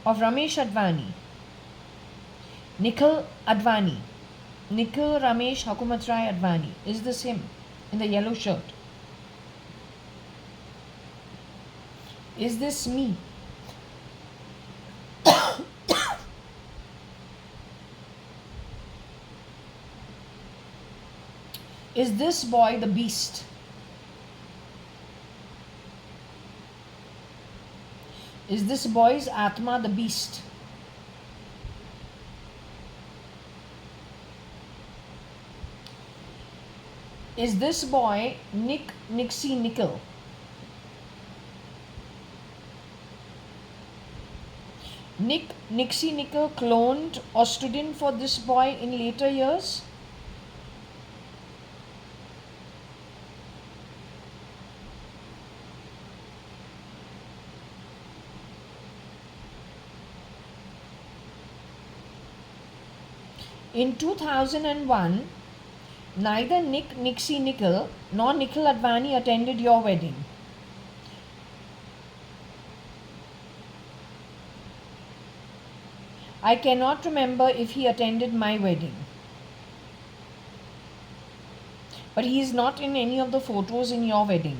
of Ramesh Advani? Nikhil Advani. Nikhil Ramesh Hukumat Rai Advani. Is this him in the yellow shirt? Is this me? Is this boy the beast? Is this boy's Atma the beast? Is this boy Nick, Nixie, Nickel? Nick, Nixie, Nickel cloned or stood in for this boy in later years? In 2001, neither Nick, Nixie, Nickel nor Nikhil Advani attended your wedding. I cannot remember if he attended my wedding. But he is not in any of the photos in your wedding.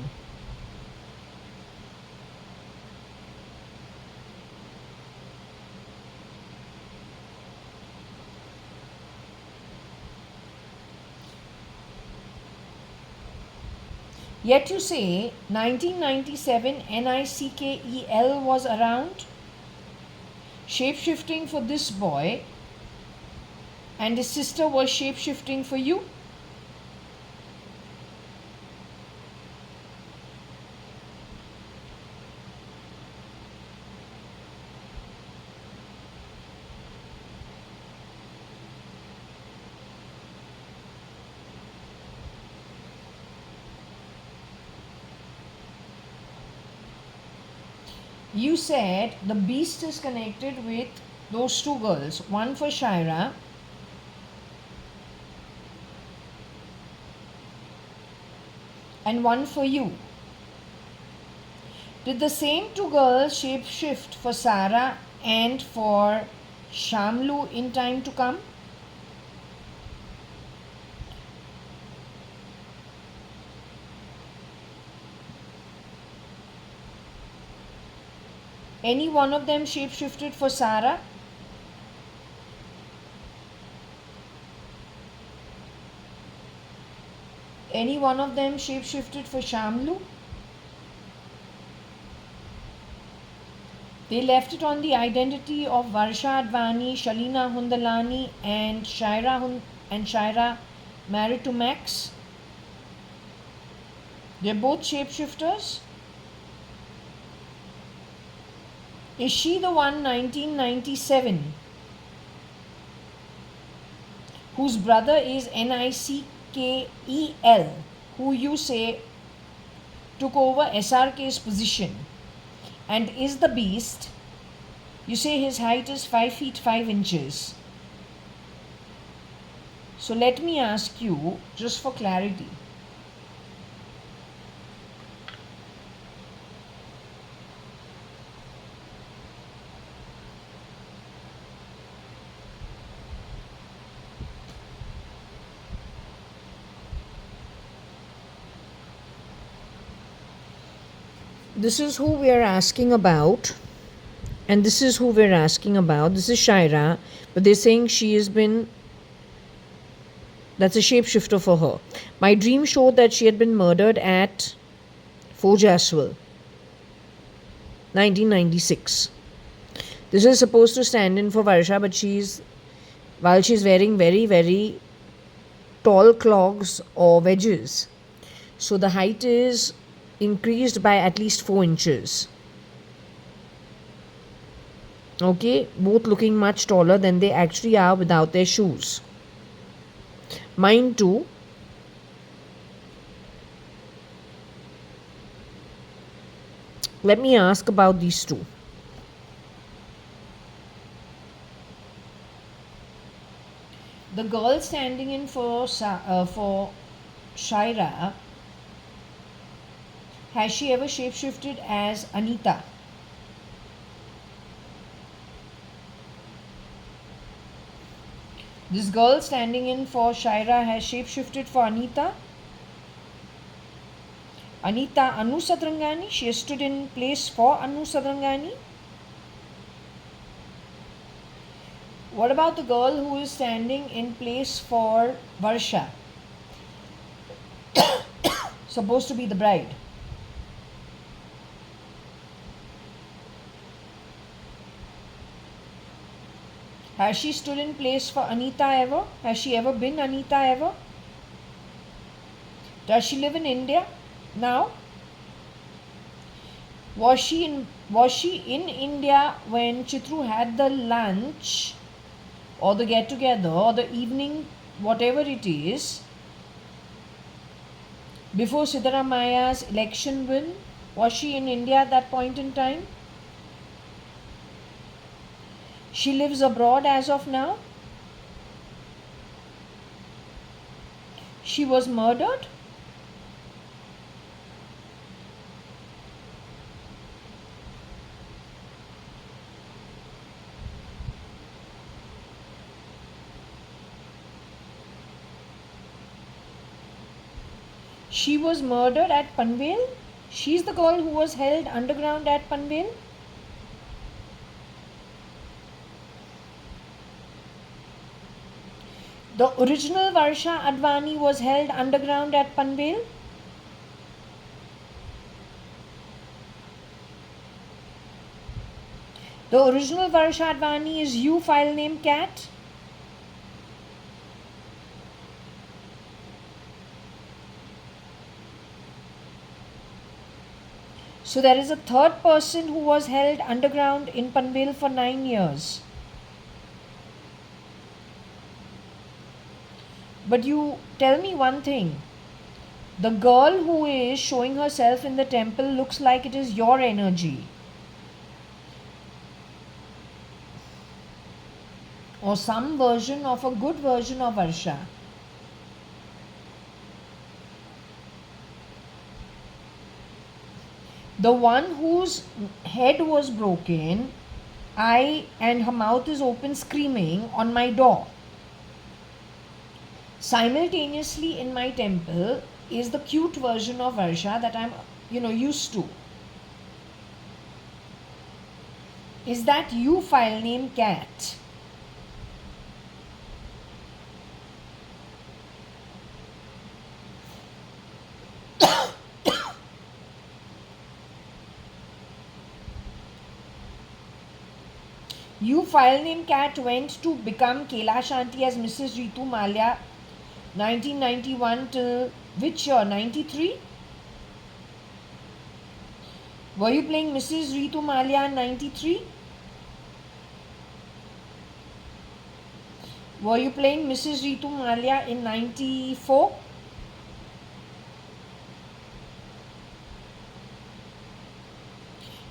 Yet you say 1997 NICKEL was around. Shape-shifting for this boy And his sister was shape-shifting for you? You said the beast is connected with those two girls, one for Shaira and one for you. Did the same two girls shapeshift for Sarah and for Shamlu in time to come? Any one of them shapeshifted for Sarah? Any one of them shapeshifted for Shamlu? They left it on the identity of Varsha Advani, Shalina Hundalani, and Shaira married to Max. They're both shapeshifters. Is she the one 1997 whose brother is Nickel, who you say took over SRK's position and is the beast? You say his height is 5 feet 5 inches. So let me ask you, just for clarity, this is who we are asking about, and this is who we're asking about. This is Shaira, but they're saying she has been, that's a shapeshifter for her. My dream showed that she had been murdered at Fojaswell, 1996. This is supposed to stand in for Varsha, but while she's wearing very, very tall clogs or wedges, so the height is increased by at least 4 inches. Okay, both looking much taller than they actually are without their shoes. Mine too. Let me ask about these two. The girl standing in for Shaira, has she ever shapeshifted as Anita? This girl standing in for Shaira has shapeshifted for Anita. Anita Anu Sadrangani, she has stood in place for Anu Sadrangani. What about the girl who is standing in place for Varsha? Supposed to be the bride. Has she stood in place for Anita ever? Has she ever been Anita ever? Does she live in India now? Was she in India when Chitru had the lunch or the get together or the evening, whatever it is, before Siddaramaya's election win? Was she in India at that point in time? She lives abroad as of now. She was murdered. She was murdered at Panvel. She's the girl who was held underground at Panvel. The original Varsha Advani was held underground at Panvel. The original Varsha Advani is you, file name cat. So there is a third person who was held underground in Panvel for 9 years. But you tell me one thing. The girl who is showing herself in the temple looks like it is your energy. Or some version of a good version of Varsha. The one whose head was broken, and her mouth is open screaming on my door. Simultaneously in my temple is the cute version of Varsha that I'm used to. Is that you, file name cat? You, file name cat, went to become Kailash Aunty as Mrs. Ritu Malia 1991 till which year? 93? Were you playing Mrs. Ritu Malia in 93? Were you playing Mrs. Ritu Malia in 94?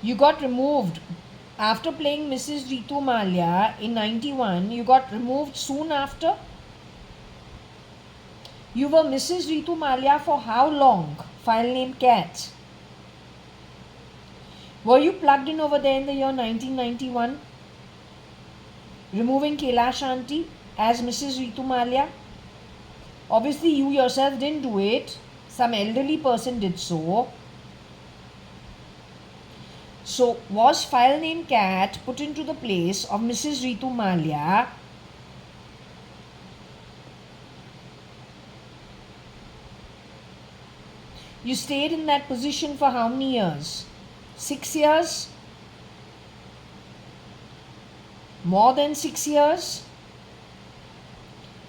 You got removed. After playing Mrs. Ritu Malia in 91, you got removed soon after? You were Mrs. Ritu Malia for how long? File name cat. Were you plugged in over there in the year 1991? Removing Kailash Aunty as Mrs. Ritu Malia? Obviously, you yourself didn't do it. Some elderly person did so. So, was file name cat put into the place of Mrs. Ritu Malia? You stayed in that position for how many years? 6 years? More than 6 years?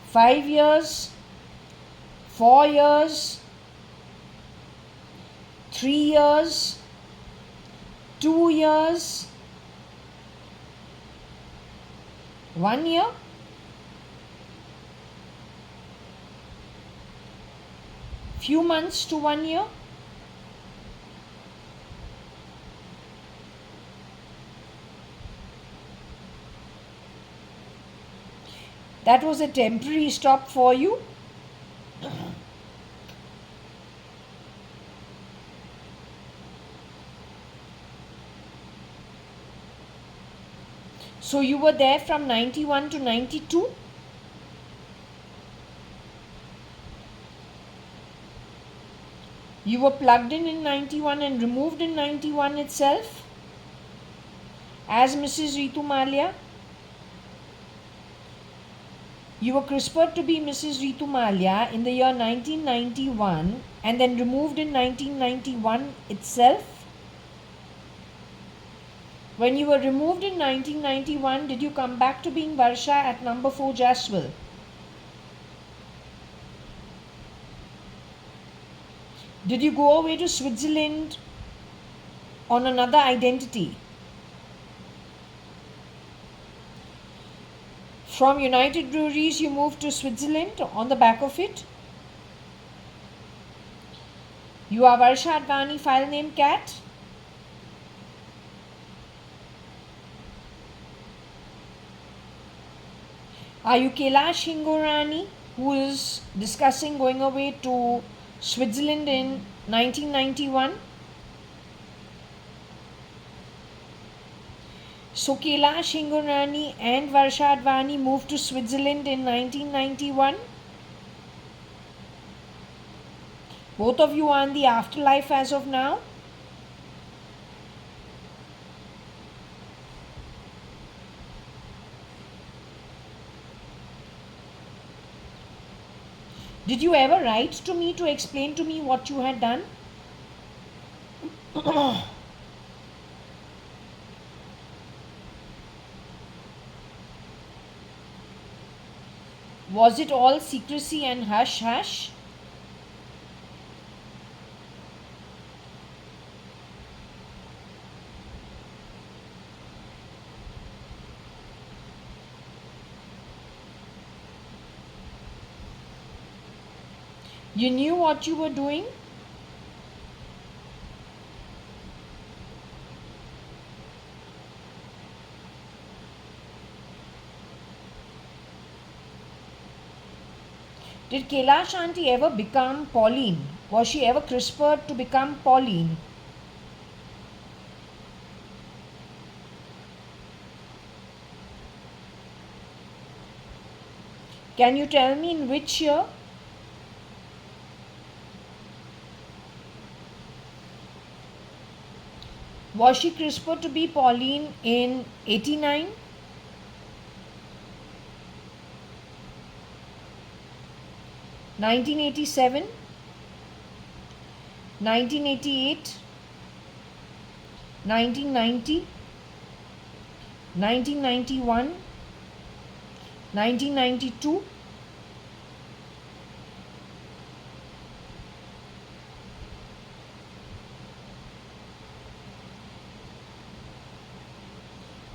5 years? 4 years? 3 years? 2 years? 1 year? Few months to 1 year? That was a temporary stop for you? So you were there from 91 to 92? You were plugged in 91 and removed in 91 itself as Mrs. Ritu Malia? You were CRISPR'd to be Mrs. Ritu Malia in the year 1991 and then removed in 1991 itself? When you were removed in 1991, did you come back to being Varsha at number 4 Jaswal? Did you go away to Switzerland on another identity? From United Breweries, you moved to Switzerland on the back of it. You are JAYA.ADVANI, file name cat. Are you Kailash Hingorani, who is discussing going away to Switzerland in 1991? So Kailash Hingorani and JAYA.ADVANI moved to Switzerland in 1991. Both of you are in the afterlife as of now. Did you ever write to me to explain to me what you had done? Was it all secrecy and hush hush? You knew what you were doing? Did Kailash Aunty ever become Pauline? Was she ever CRISPR'd to become Pauline? Can you tell me in which year? Was she CRISPR'd to be Pauline in 89? 1987? 1988? 1990? 1991? 1992?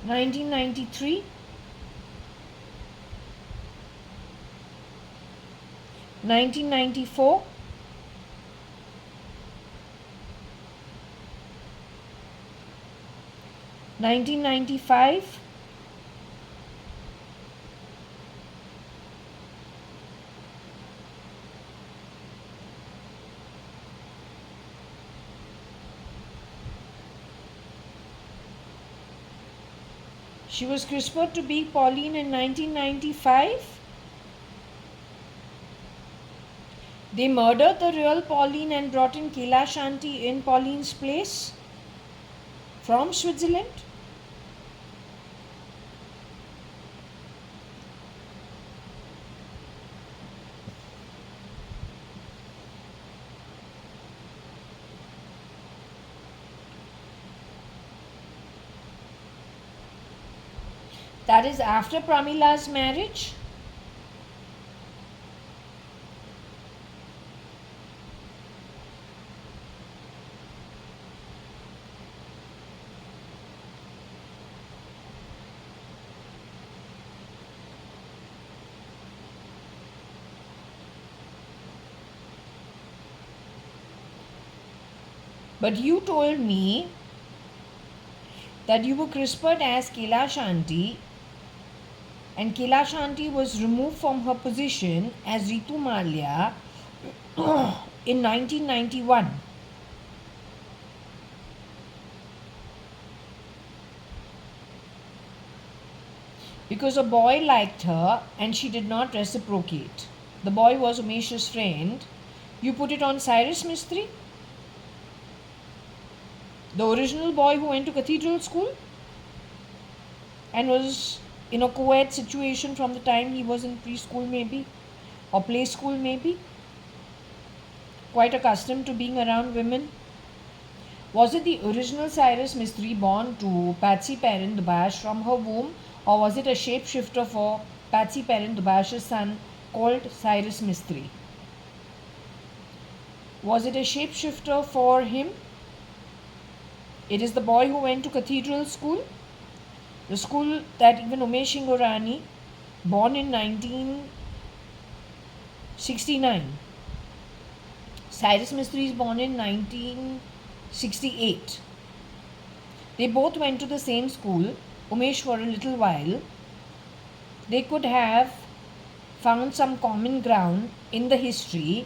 1993? 1994? 1995? She was CRISPR'd to be Pauline in 1995. They murdered the real Pauline and brought in Kailash Aunty in Pauline's place from Switzerland. That is after Pramila's marriage. But you told me that you were CRISPR'd as Kailash Aunty, and Kailash Aunty was removed from her position as Ritu Malia in 1991. Because a boy liked her and she did not reciprocate. The boy was Umesh's friend. You put it on Cyrus Mistry, the original boy who went to cathedral school and was in a co-ed situation from the time he was in preschool maybe, or play school maybe, quite accustomed to being around women. Was it the original Cyrus Mistry born to Patsy Perrin Dubash from her womb, or was it a shapeshifter for Patsy Perrin Dubash's son called Cyrus Mistry? Was it a shapeshifter for him? It is the boy who went to cathedral school, the school that even Umesh Ingorani, born in 1969, Cyrus Mistry is born in 1968. They both went to the same school, Umesh for a little while. They could have found some common ground in the history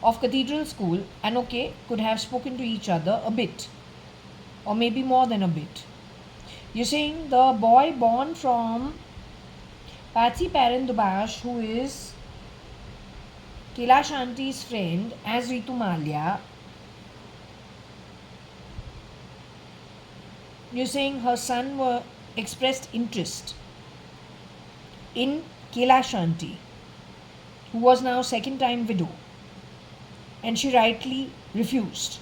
of cathedral school and could have spoken to each other a bit, or maybe more than a bit. You're saying the boy born from Patsy Perrin Dubash, who is Kailash Aunty's friend as Ritu Malia, you're saying her son expressed interest in Kailash Aunty, who was now second time widow, and she rightly refused.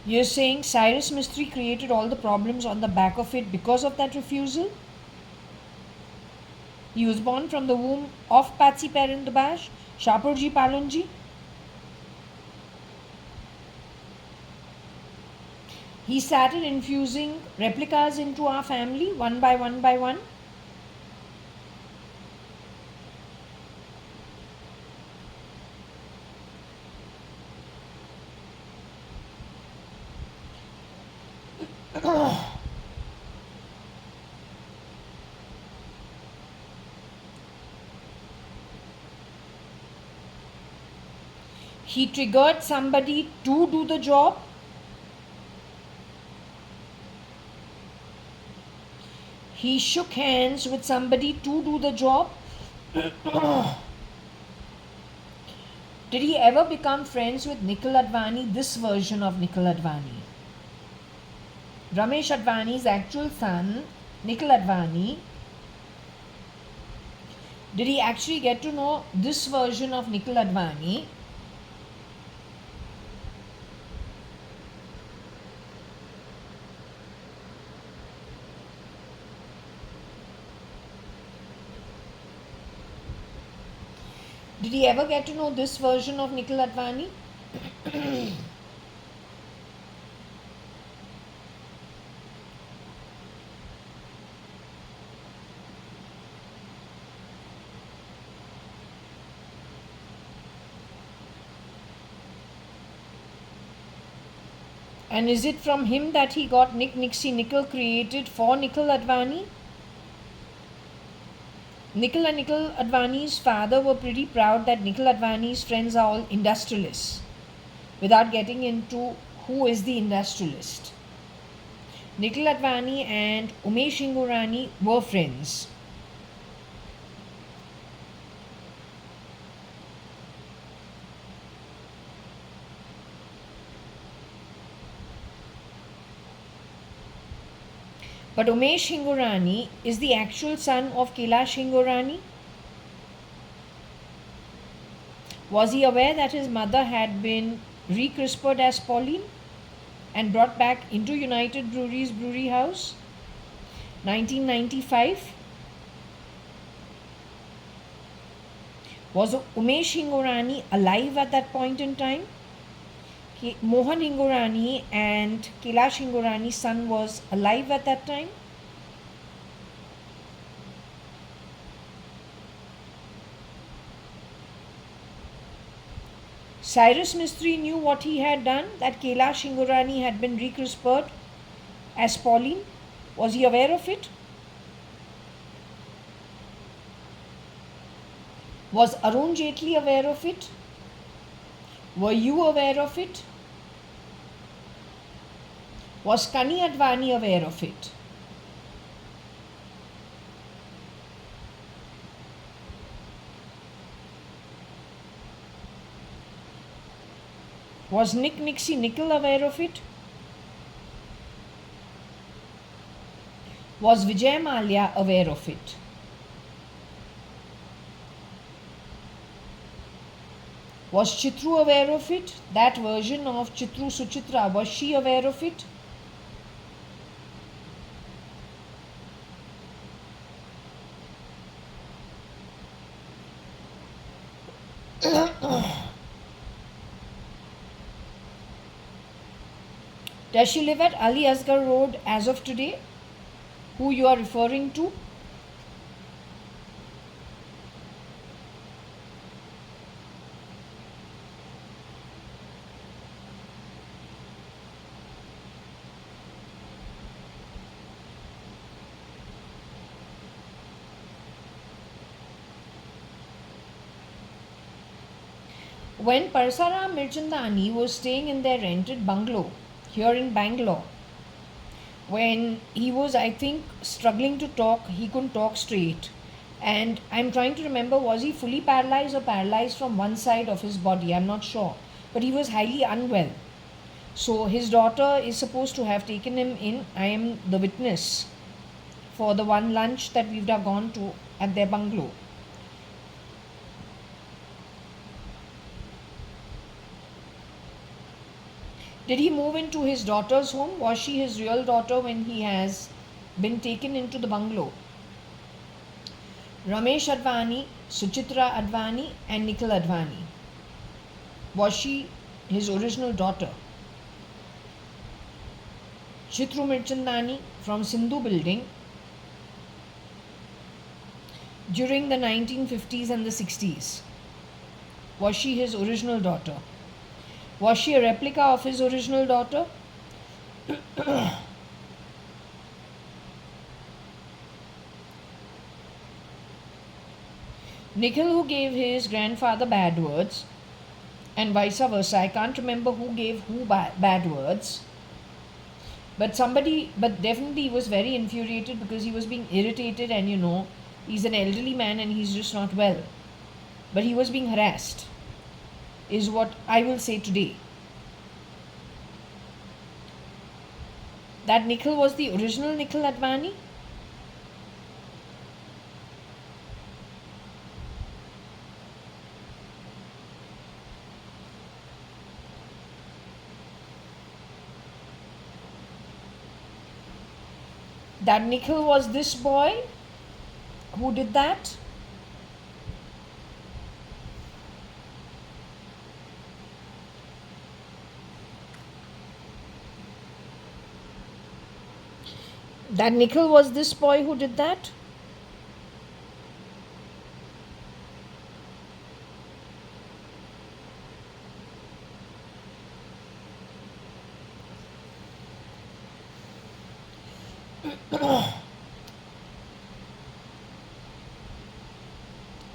You're saying Cyrus Mistry created all the problems on the back of it because of that refusal? He was born from the womb of Patsy Perrin Dubash, Shapurji Palonji. He started infusing replicas into our family one by one by one. He triggered somebody to do the job. He shook hands with somebody to do the job. Did he ever become friends with Nikhil Advani, this version of Nikhil Advani? Ramesh Advani's actual son, Nikhil Advani, did he actually get to know this version of Nikhil Advani? Did he ever get to know this version of Nikhil Advani? And is it from him that he got Nick Nixie Nickel created for Nikhil Advani? Nikhil and Nikhil Advani's father were pretty proud that Nikhil Advani's friends are all industrialists, without getting into who is the industrialist. Nikhil Advani and Umesh Ingorani were friends. But Umesh Ingorani is the actual son of Kailash Ingorani. Was he aware that his mother had been re-crispered as Pauline and brought back into United Breweries Brewery House? 1995. Was Umesh Ingorani alive at that point in time? Mohan Ingorani and Kailash Ingorani's son was alive at that time? Cyrus Mistry knew what he had done, that Kailash Ingorani had been re-crispered as Pauline. Was he aware of it? Was Arun Jaitley aware of it? Were you aware of it? Was Kani Advani aware of it? Was Nick Nixie Nickel aware of it? Was Vijay Mallya aware of it? Was Chitru aware of it? That version of Chitru Suchitra, was she aware of it? Does she live at Ali Asgar Road as of today? Who you are referring to? When Parsaram Mirchandani was staying in their rented bungalow here in Bangalore, when he was, I think, struggling to talk, he couldn't talk straight. And I'm trying to remember, was he fully paralyzed or paralyzed from one side of his body? I'm not sure. But he was highly unwell. So his daughter is supposed to have taken him in. I am the witness for the one lunch that we've gone to at their bungalow. Did he move into his daughter's home? Was she his real daughter when he has been taken into the bungalow? Ramesh Advani, Suchitra Advani and Nikhil Advani. Was she his original daughter? Chitru Mirchandani from Sindhu building during the 1950s and the 60s. Was she his original daughter? Was she a replica of his original daughter? Nikhil, who gave his grandfather bad words, and vice versa. I can't remember who gave who bad words, but definitely he was very infuriated because he was being irritated, and he's an elderly man and he's just not well. But he was being harassed, is what I will say today. That Nikhil was the original Nikhil Advani. That Nikhil was this boy who did that. That Nikhil was this boy who did that.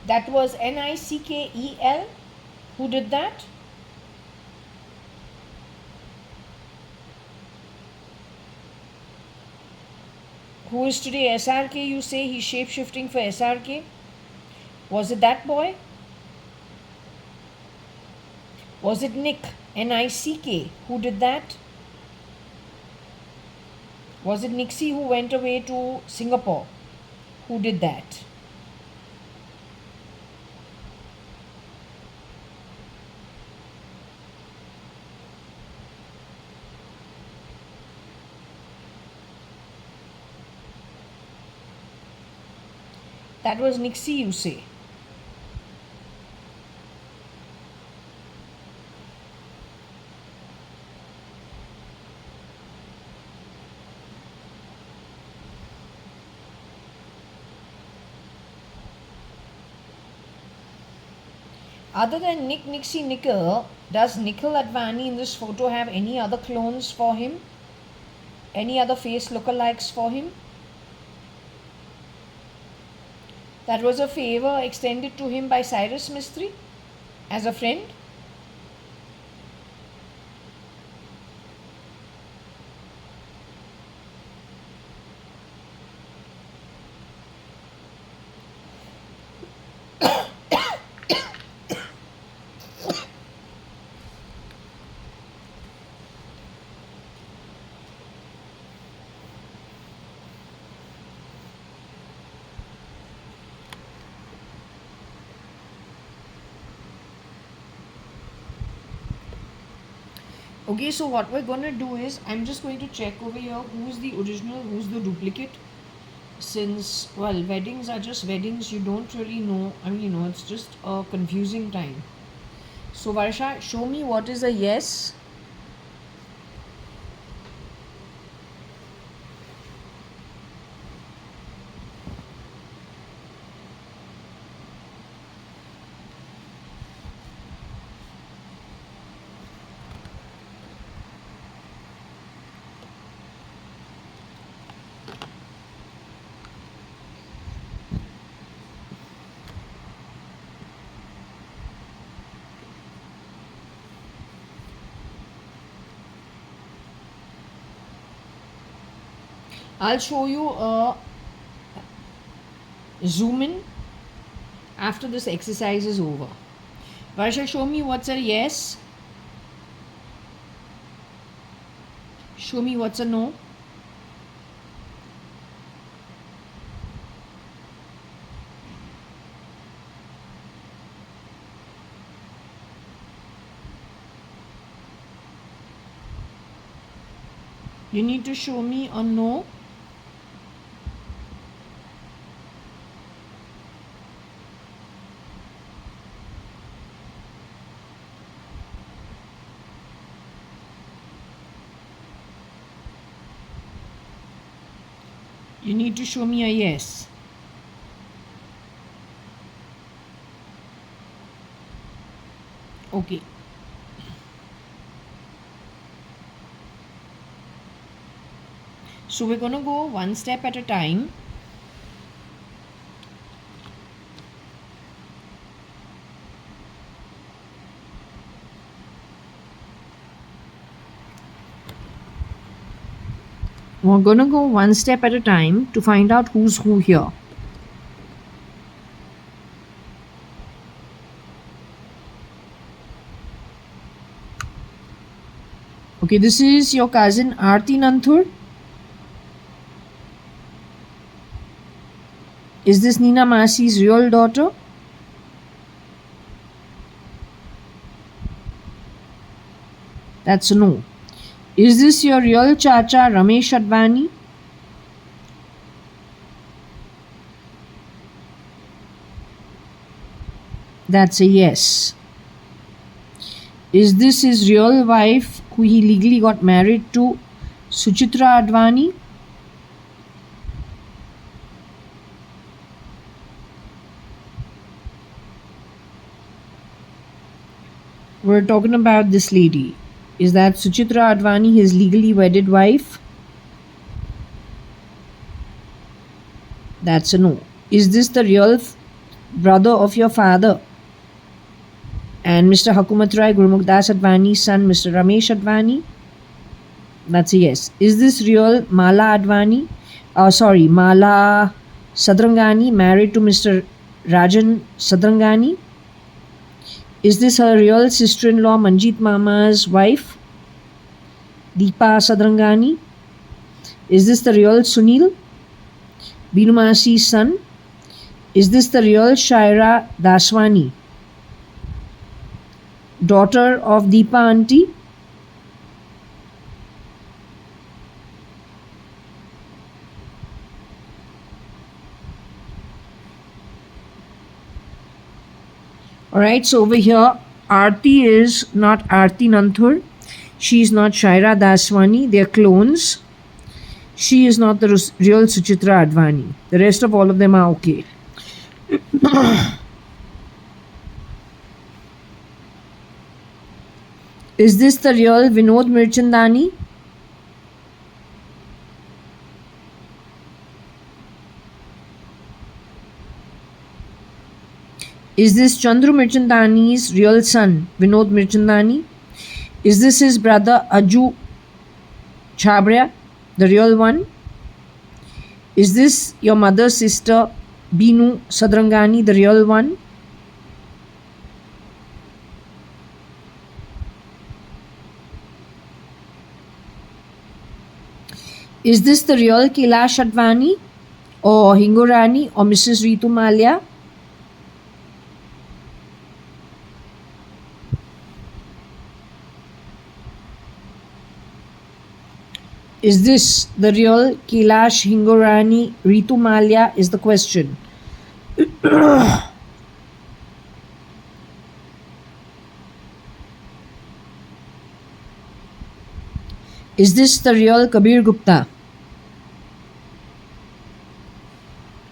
That was Nikel who did that. Who is today SRK? You say he's shape-shifting for SRK. Was it that boy? Was it Nick, Nick, who did that? Was it Nixie who went away to Singapore? Who did that? That was Nixie, you say. Other than Nick, Nixie, Nikhil, does Nikhil Advani in this photo have any other clones for him? Any other face lookalikes for him? That was a favor extended to him by Cyrus Mistry as a friend. Okay, so what we're going to do is, I'm just going to check over here who's the original, who's the duplicate. Since, well, weddings are just weddings, you don't really know. I mean, it's just a confusing time. So, Varsha, show me what is a yes. I'll show you a zoom in after this exercise is over. Varsha, show me what's a yes. Show me what's a no. You need to show me a no. You need to show me a yes. Okay. So we're going to go one step at a time. We're gonna go one step at a time to find out who's who here. Okay, this is your cousin Aarti Nanthur. Is this Nina Masi's real daughter? That's a no. Is this your real chacha Ramesh Advani? That's a yes. Is this his real wife who he legally got married to, Suchitra Advani? We're talking about this lady. Is that Suchitra Advani his legally wedded wife? That's a no. Is this the real brother of your father and Mr. Hakumat Rai Gurmukh Advani's son, Mr. Ramesh Advani? That's a yes. Is this real Mala Advani? Mala Sadrangani, married to Mr. Rajan Sadrangani? Is this her real sister-in-law Manjeet Mama's wife, Deepa Sadrangani? Is this the real Sunil, Binu Masi's son? Is this the real Shaira Daswani, daughter of Deepa auntie? Alright, so over here, Aarti is not Aarti Nanthur. She is not Shaira Daswani. They are clones. She is not the real Suchitra Advani. The rest of all of them are okay. Is this the real Vinod Mirchandani? Is this Chandru Mirchandani's real son, Vinod Mirchandani? Is this his brother Aju Chabria, the real one? Is this your mother's sister Binu Sadrangani, the real one? Is this the real Kailash Advani or Hingorani or Mrs. Ritu Malia? Is this the real Kailash Hingorani Ritu Malia is the question. Is this the real Kabir Gupta?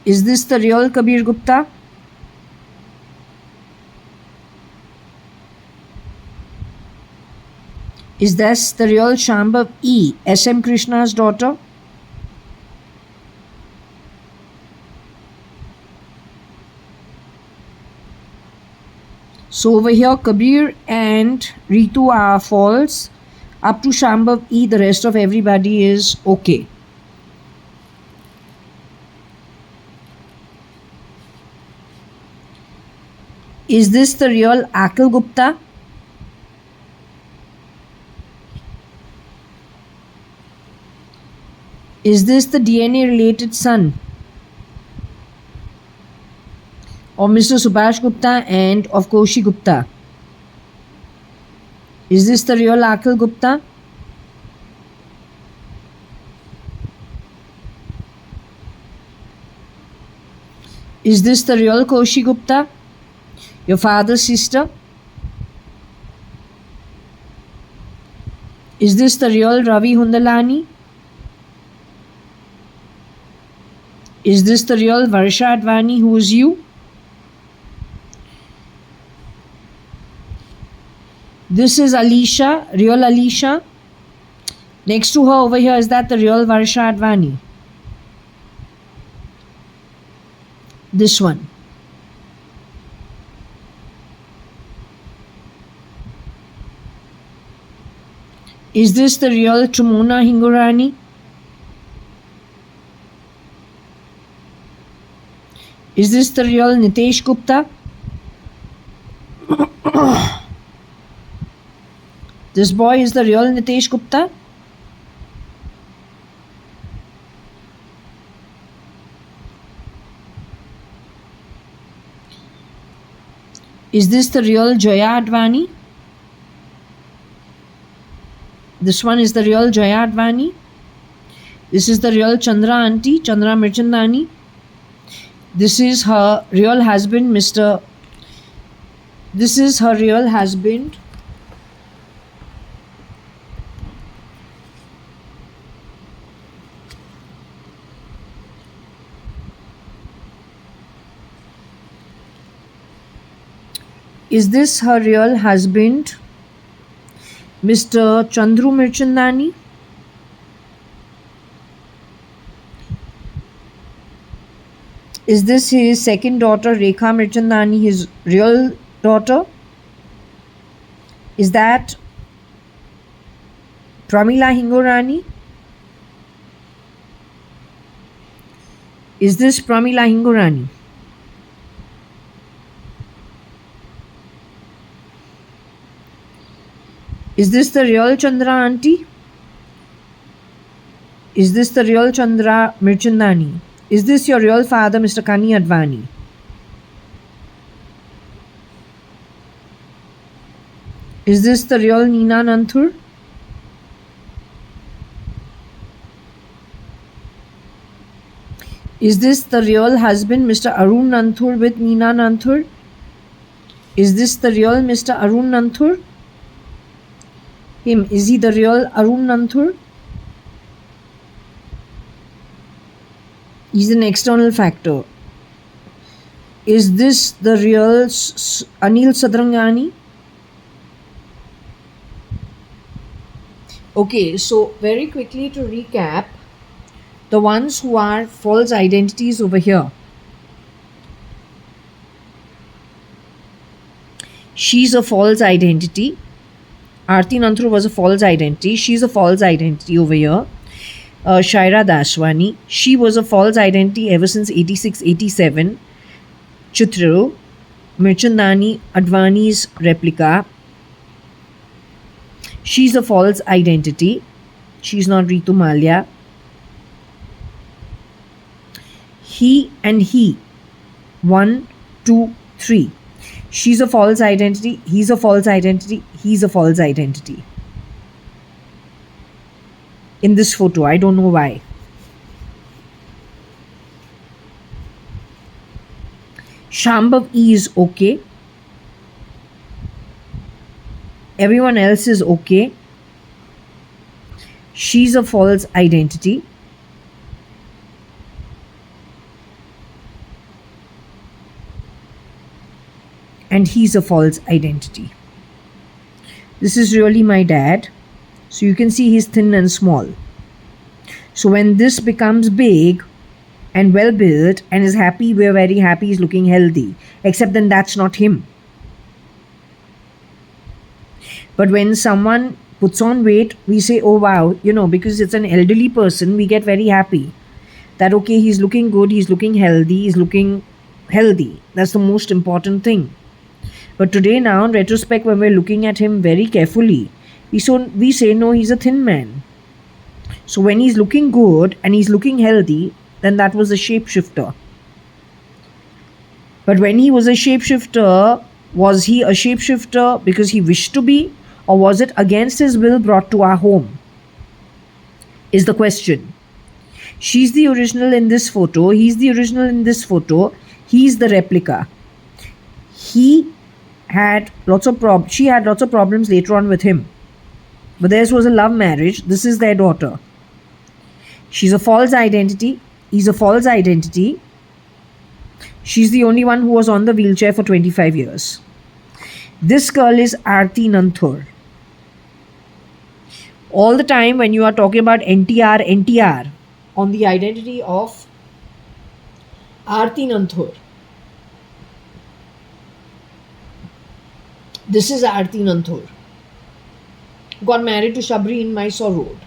Is this the real Kabir Gupta? Is this the real Shambhav E, S.M. Krishna's daughter? So over here, Kabir and Ritu are false. Up to Shambhav E, the rest of everybody is okay. Is this the real Akil Gupta? Is this the DNA related son of Mr. Subhash Gupta and of Koshi Gupta? Is this the real Akil Gupta? Is this the real Koshi Gupta, your father's sister? Is this the real Ravi Hundalani? Is this the real Varsha Advani, who is you? This is Alisha, real Alisha. Next to her over here, is that the real Varsha Advani? This one. Is this the real Trumona Hingorani? Is this the real Nitesh Gupta? This boy is the real Nitesh Gupta? Is this the real JAYA.ADVANI? This one is the real JAYA.ADVANI. This is the real Chandra auntie, Chandra Mirchandani. This is her real husband, Mr. This is her real husband. Is this her real husband, Mr. Chandru Mirchandani? Is this his second daughter, Rekha Mirchandani, his real daughter? Is that Pramila Hingorani? Is this Pramila Hingorani? Is this the real Chandra auntie? Is this the real Chandra Mirchandani? Is this your real father, Mr. Kani Advani? Is this the real Neena Nanthur? Is this the real husband, Mr. Arun Nanthur with Neena Nanthur? Is this the real Mr. Arun Nanthur? Him, is he the real Arun Nanthur? He's an external factor. Is this the real Anil Sadrangani? Okay, so very quickly to recap, the ones who are false identities over here. She's a false identity. Aarti Nanthur was a false identity. She's a false identity over here. Shaira Daswani, she was a false identity ever since 86-87. Chitru, Mirchandani, Advani's replica. She's a false identity. She's not Ritu Malia. He and he. 1, 2, 3. She's a false identity. He's a false identity. He's a false identity. In this photo, I don't know why. Shambhav E is okay. Everyone else is okay. She's a false identity. And he's a false identity. This is really my dad. So you can see he's thin and small. So when this becomes big and well built and is happy, we're very happy, he's looking healthy. Except then that's not him. But when someone puts on weight, we say, oh wow, because it's an elderly person, we get very happy. That okay, he's looking good, he's looking healthy, he's looking healthy. That's the most important thing. But today now, in retrospect, when we're looking at him very carefully, we say, no, he's a thin man. So when he's looking good and he's looking healthy, then that was a shapeshifter. But when he was a shapeshifter, was he a shapeshifter because he wished to be? Or was it against his will brought to our home? Is the question. She's the original in this photo. He's the original in this photo. He's the replica. She had lots of problems later on with him. But theirs was a love marriage. This is their daughter. She's a false identity. He's a false identity. She's the only one who was on the wheelchair for 25 years. This girl is Aarti Nanthur. All the time when you are talking about NTR on the identity of Aarti Nanthur. This is Aarti Nanthur. Got married to Shabri in Mysore Road.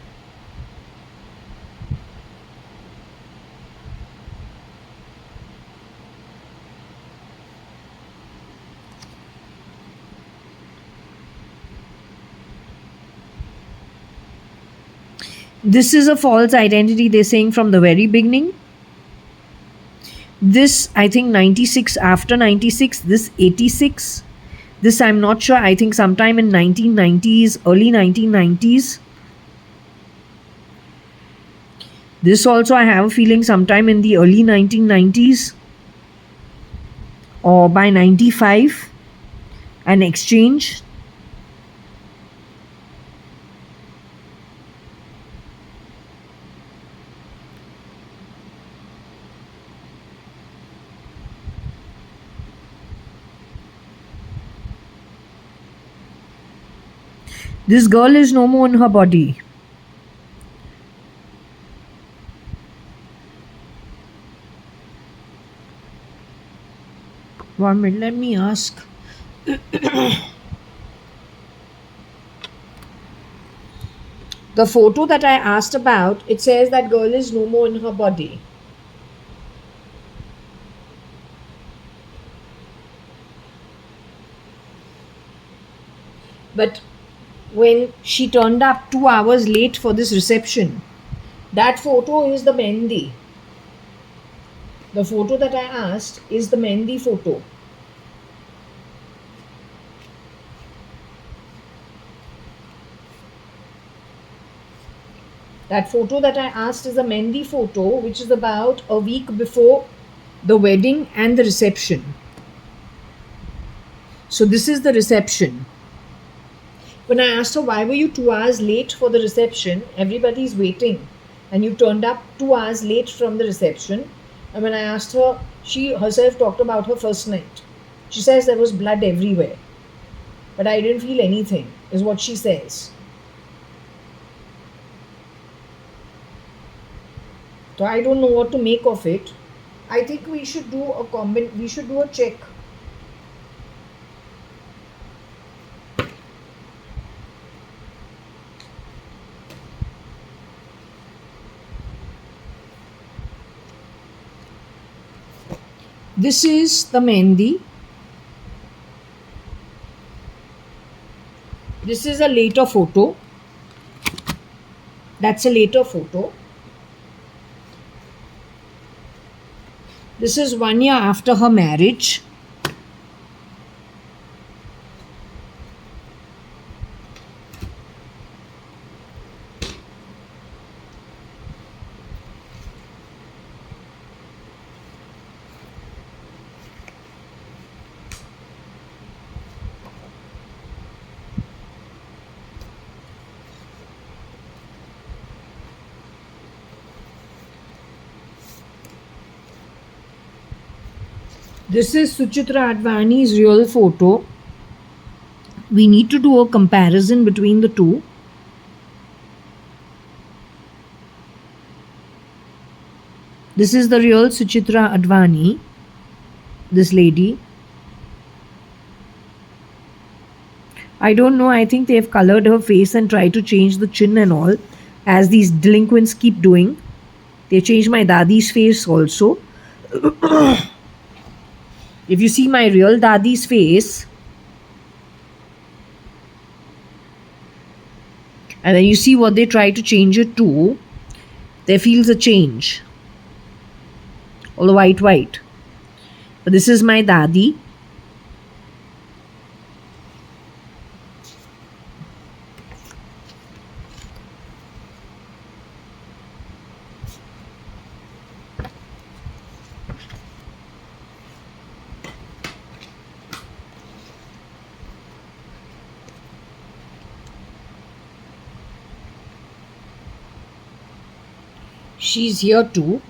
This is a false identity, they're saying, from the very beginning. This, I think, 96, after 96, this 86. This, I'm not sure, I think sometime in 1990s, early 1990s. This also, I have a feeling, sometime in the early 1990s or by 95, an exchange. This girl is no more in her body. One minute, let me ask. The photo that I asked about, it says that girl is no more in her body. But when she turned up 2 hours late for this reception, that photo is the Mehendi. The photo that I asked is the Mehendi photo. That photo that I asked is a Mehendi photo, which is about a week before the wedding and the reception. So this is the reception. When I asked her, why were you 2 hours late for the reception? Everybody's waiting. And you turned up 2 hours late from the reception. And when I asked her, she herself talked about her first night. She says there was blood everywhere. But I didn't feel anything, is what she says. So I don't know what to make of it. I think we should do a check. This is the Mehendi. This is a later photo. That's a later photo. This is 1 year after her marriage. This is JAYA.ADVANI's real photo. We need to do a comparison between the two. This is the real JAYA.ADVANI, this lady. I don't know, I think they have colored her face and tried to change the chin and all, as these delinquents keep doing. They changed my dadi's face also. If you see my real dadi's face, and then you see what they try to change it to, there feels a change. All the white. But this is my dadi. She's here too.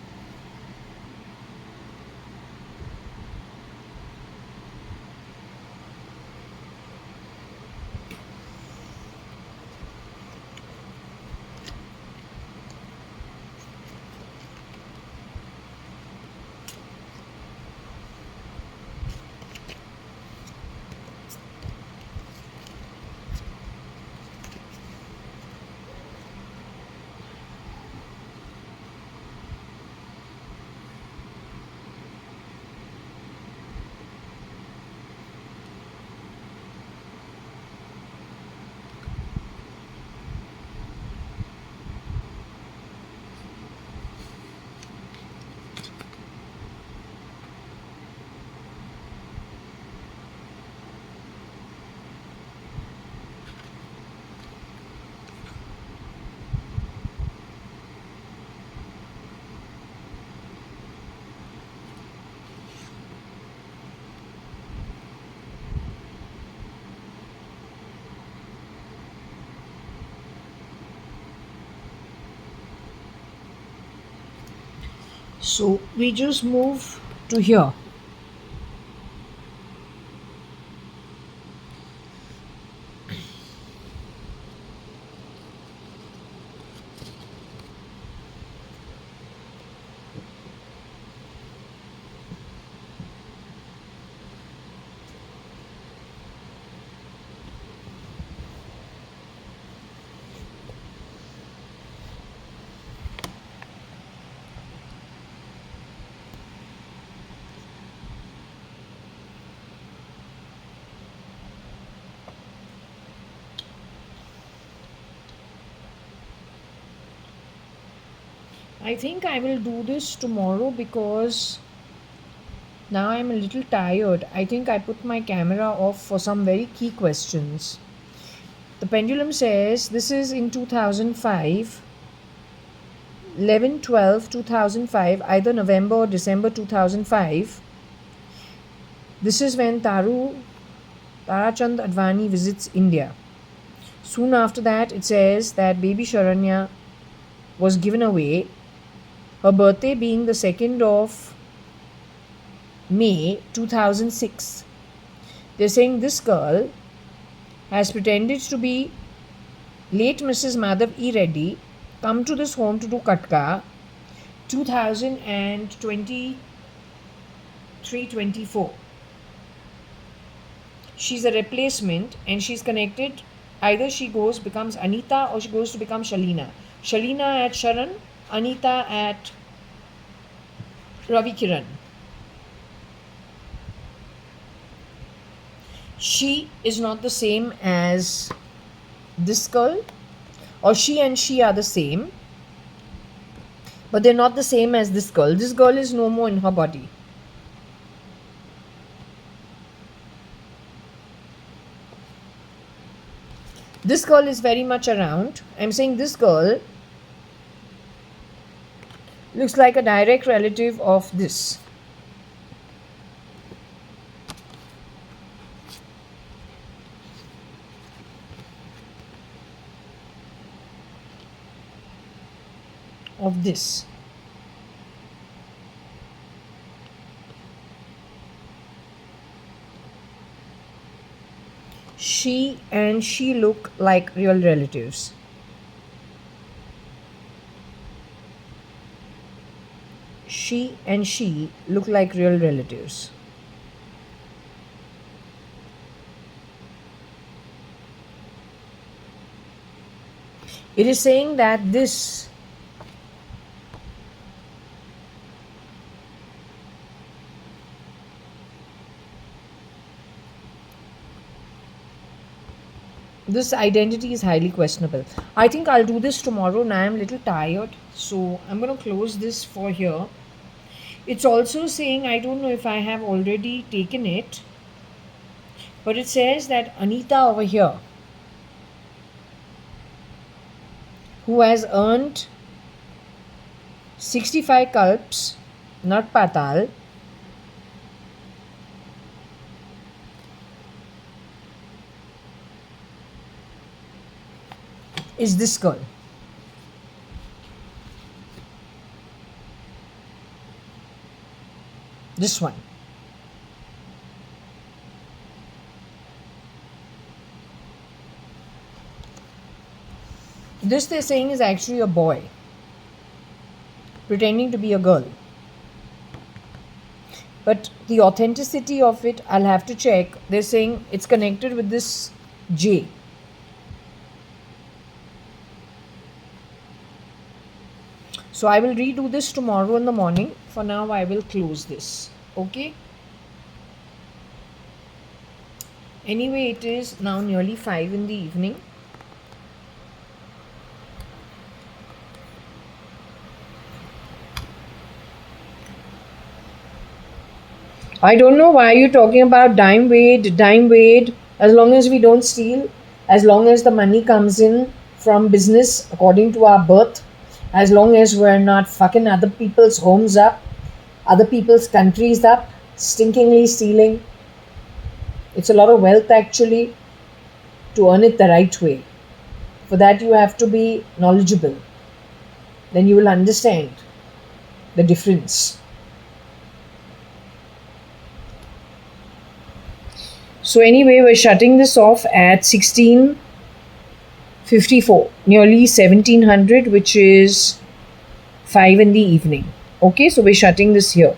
So we just move to here. I think I will do this tomorrow because now I'm a little tired. I think I put my camera off for some very key questions. The pendulum says this is in 2005, 11/12/2005, either November or December 2005. This is when Tarachand Advani visits India. Soon after that, it says that baby Sharanya was given away, her birthday being the 2nd of May 2006. They're saying this girl has pretended to be late Mrs. Madhav E. Reddy, come to this home to do Katka, 2023-24. She's a replacement and she's connected. Either she becomes Anita, or she goes to become Shalina. Shalina at Sharan, Anita at Ravi Kiran. She is not the same as this girl, or she and she are the same, but they're not the same as this girl. This girl is no more in her body. This girl is very much around. I'm saying this girl looks like a direct relative of this. Of this. She and she look like real relatives. She and she look like real relatives. It is saying that this identity is highly questionable. I think I'll do this tomorrow. Now I'm a little tired, so I'm going to close this for here. It's also saying, I don't know if I have already taken it, but it says that Anita over here, who has earned 65 kalps, not patal, is this girl. This one. This they're saying is actually a boy pretending to be a girl. But the authenticity of it, I'll have to check. They're saying it's connected with this J. So I will redo this tomorrow in the morning. For now, I will close this. Okay? Anyway, it is now nearly 5 in the evening. I don't know why you're talking about dime wade. As long as we don't steal, as long as the money comes in from business according to our birth, as long as we're not fucking other people's homes up, other people's countries up, stinkingly stealing. It's a lot of wealth actually to earn it the right way. For that, you have to be knowledgeable. Then you will understand the difference. So anyway, we're shutting this off at 16:54, nearly 1700, which is 5 in the evening. Okay, so we're shutting this here.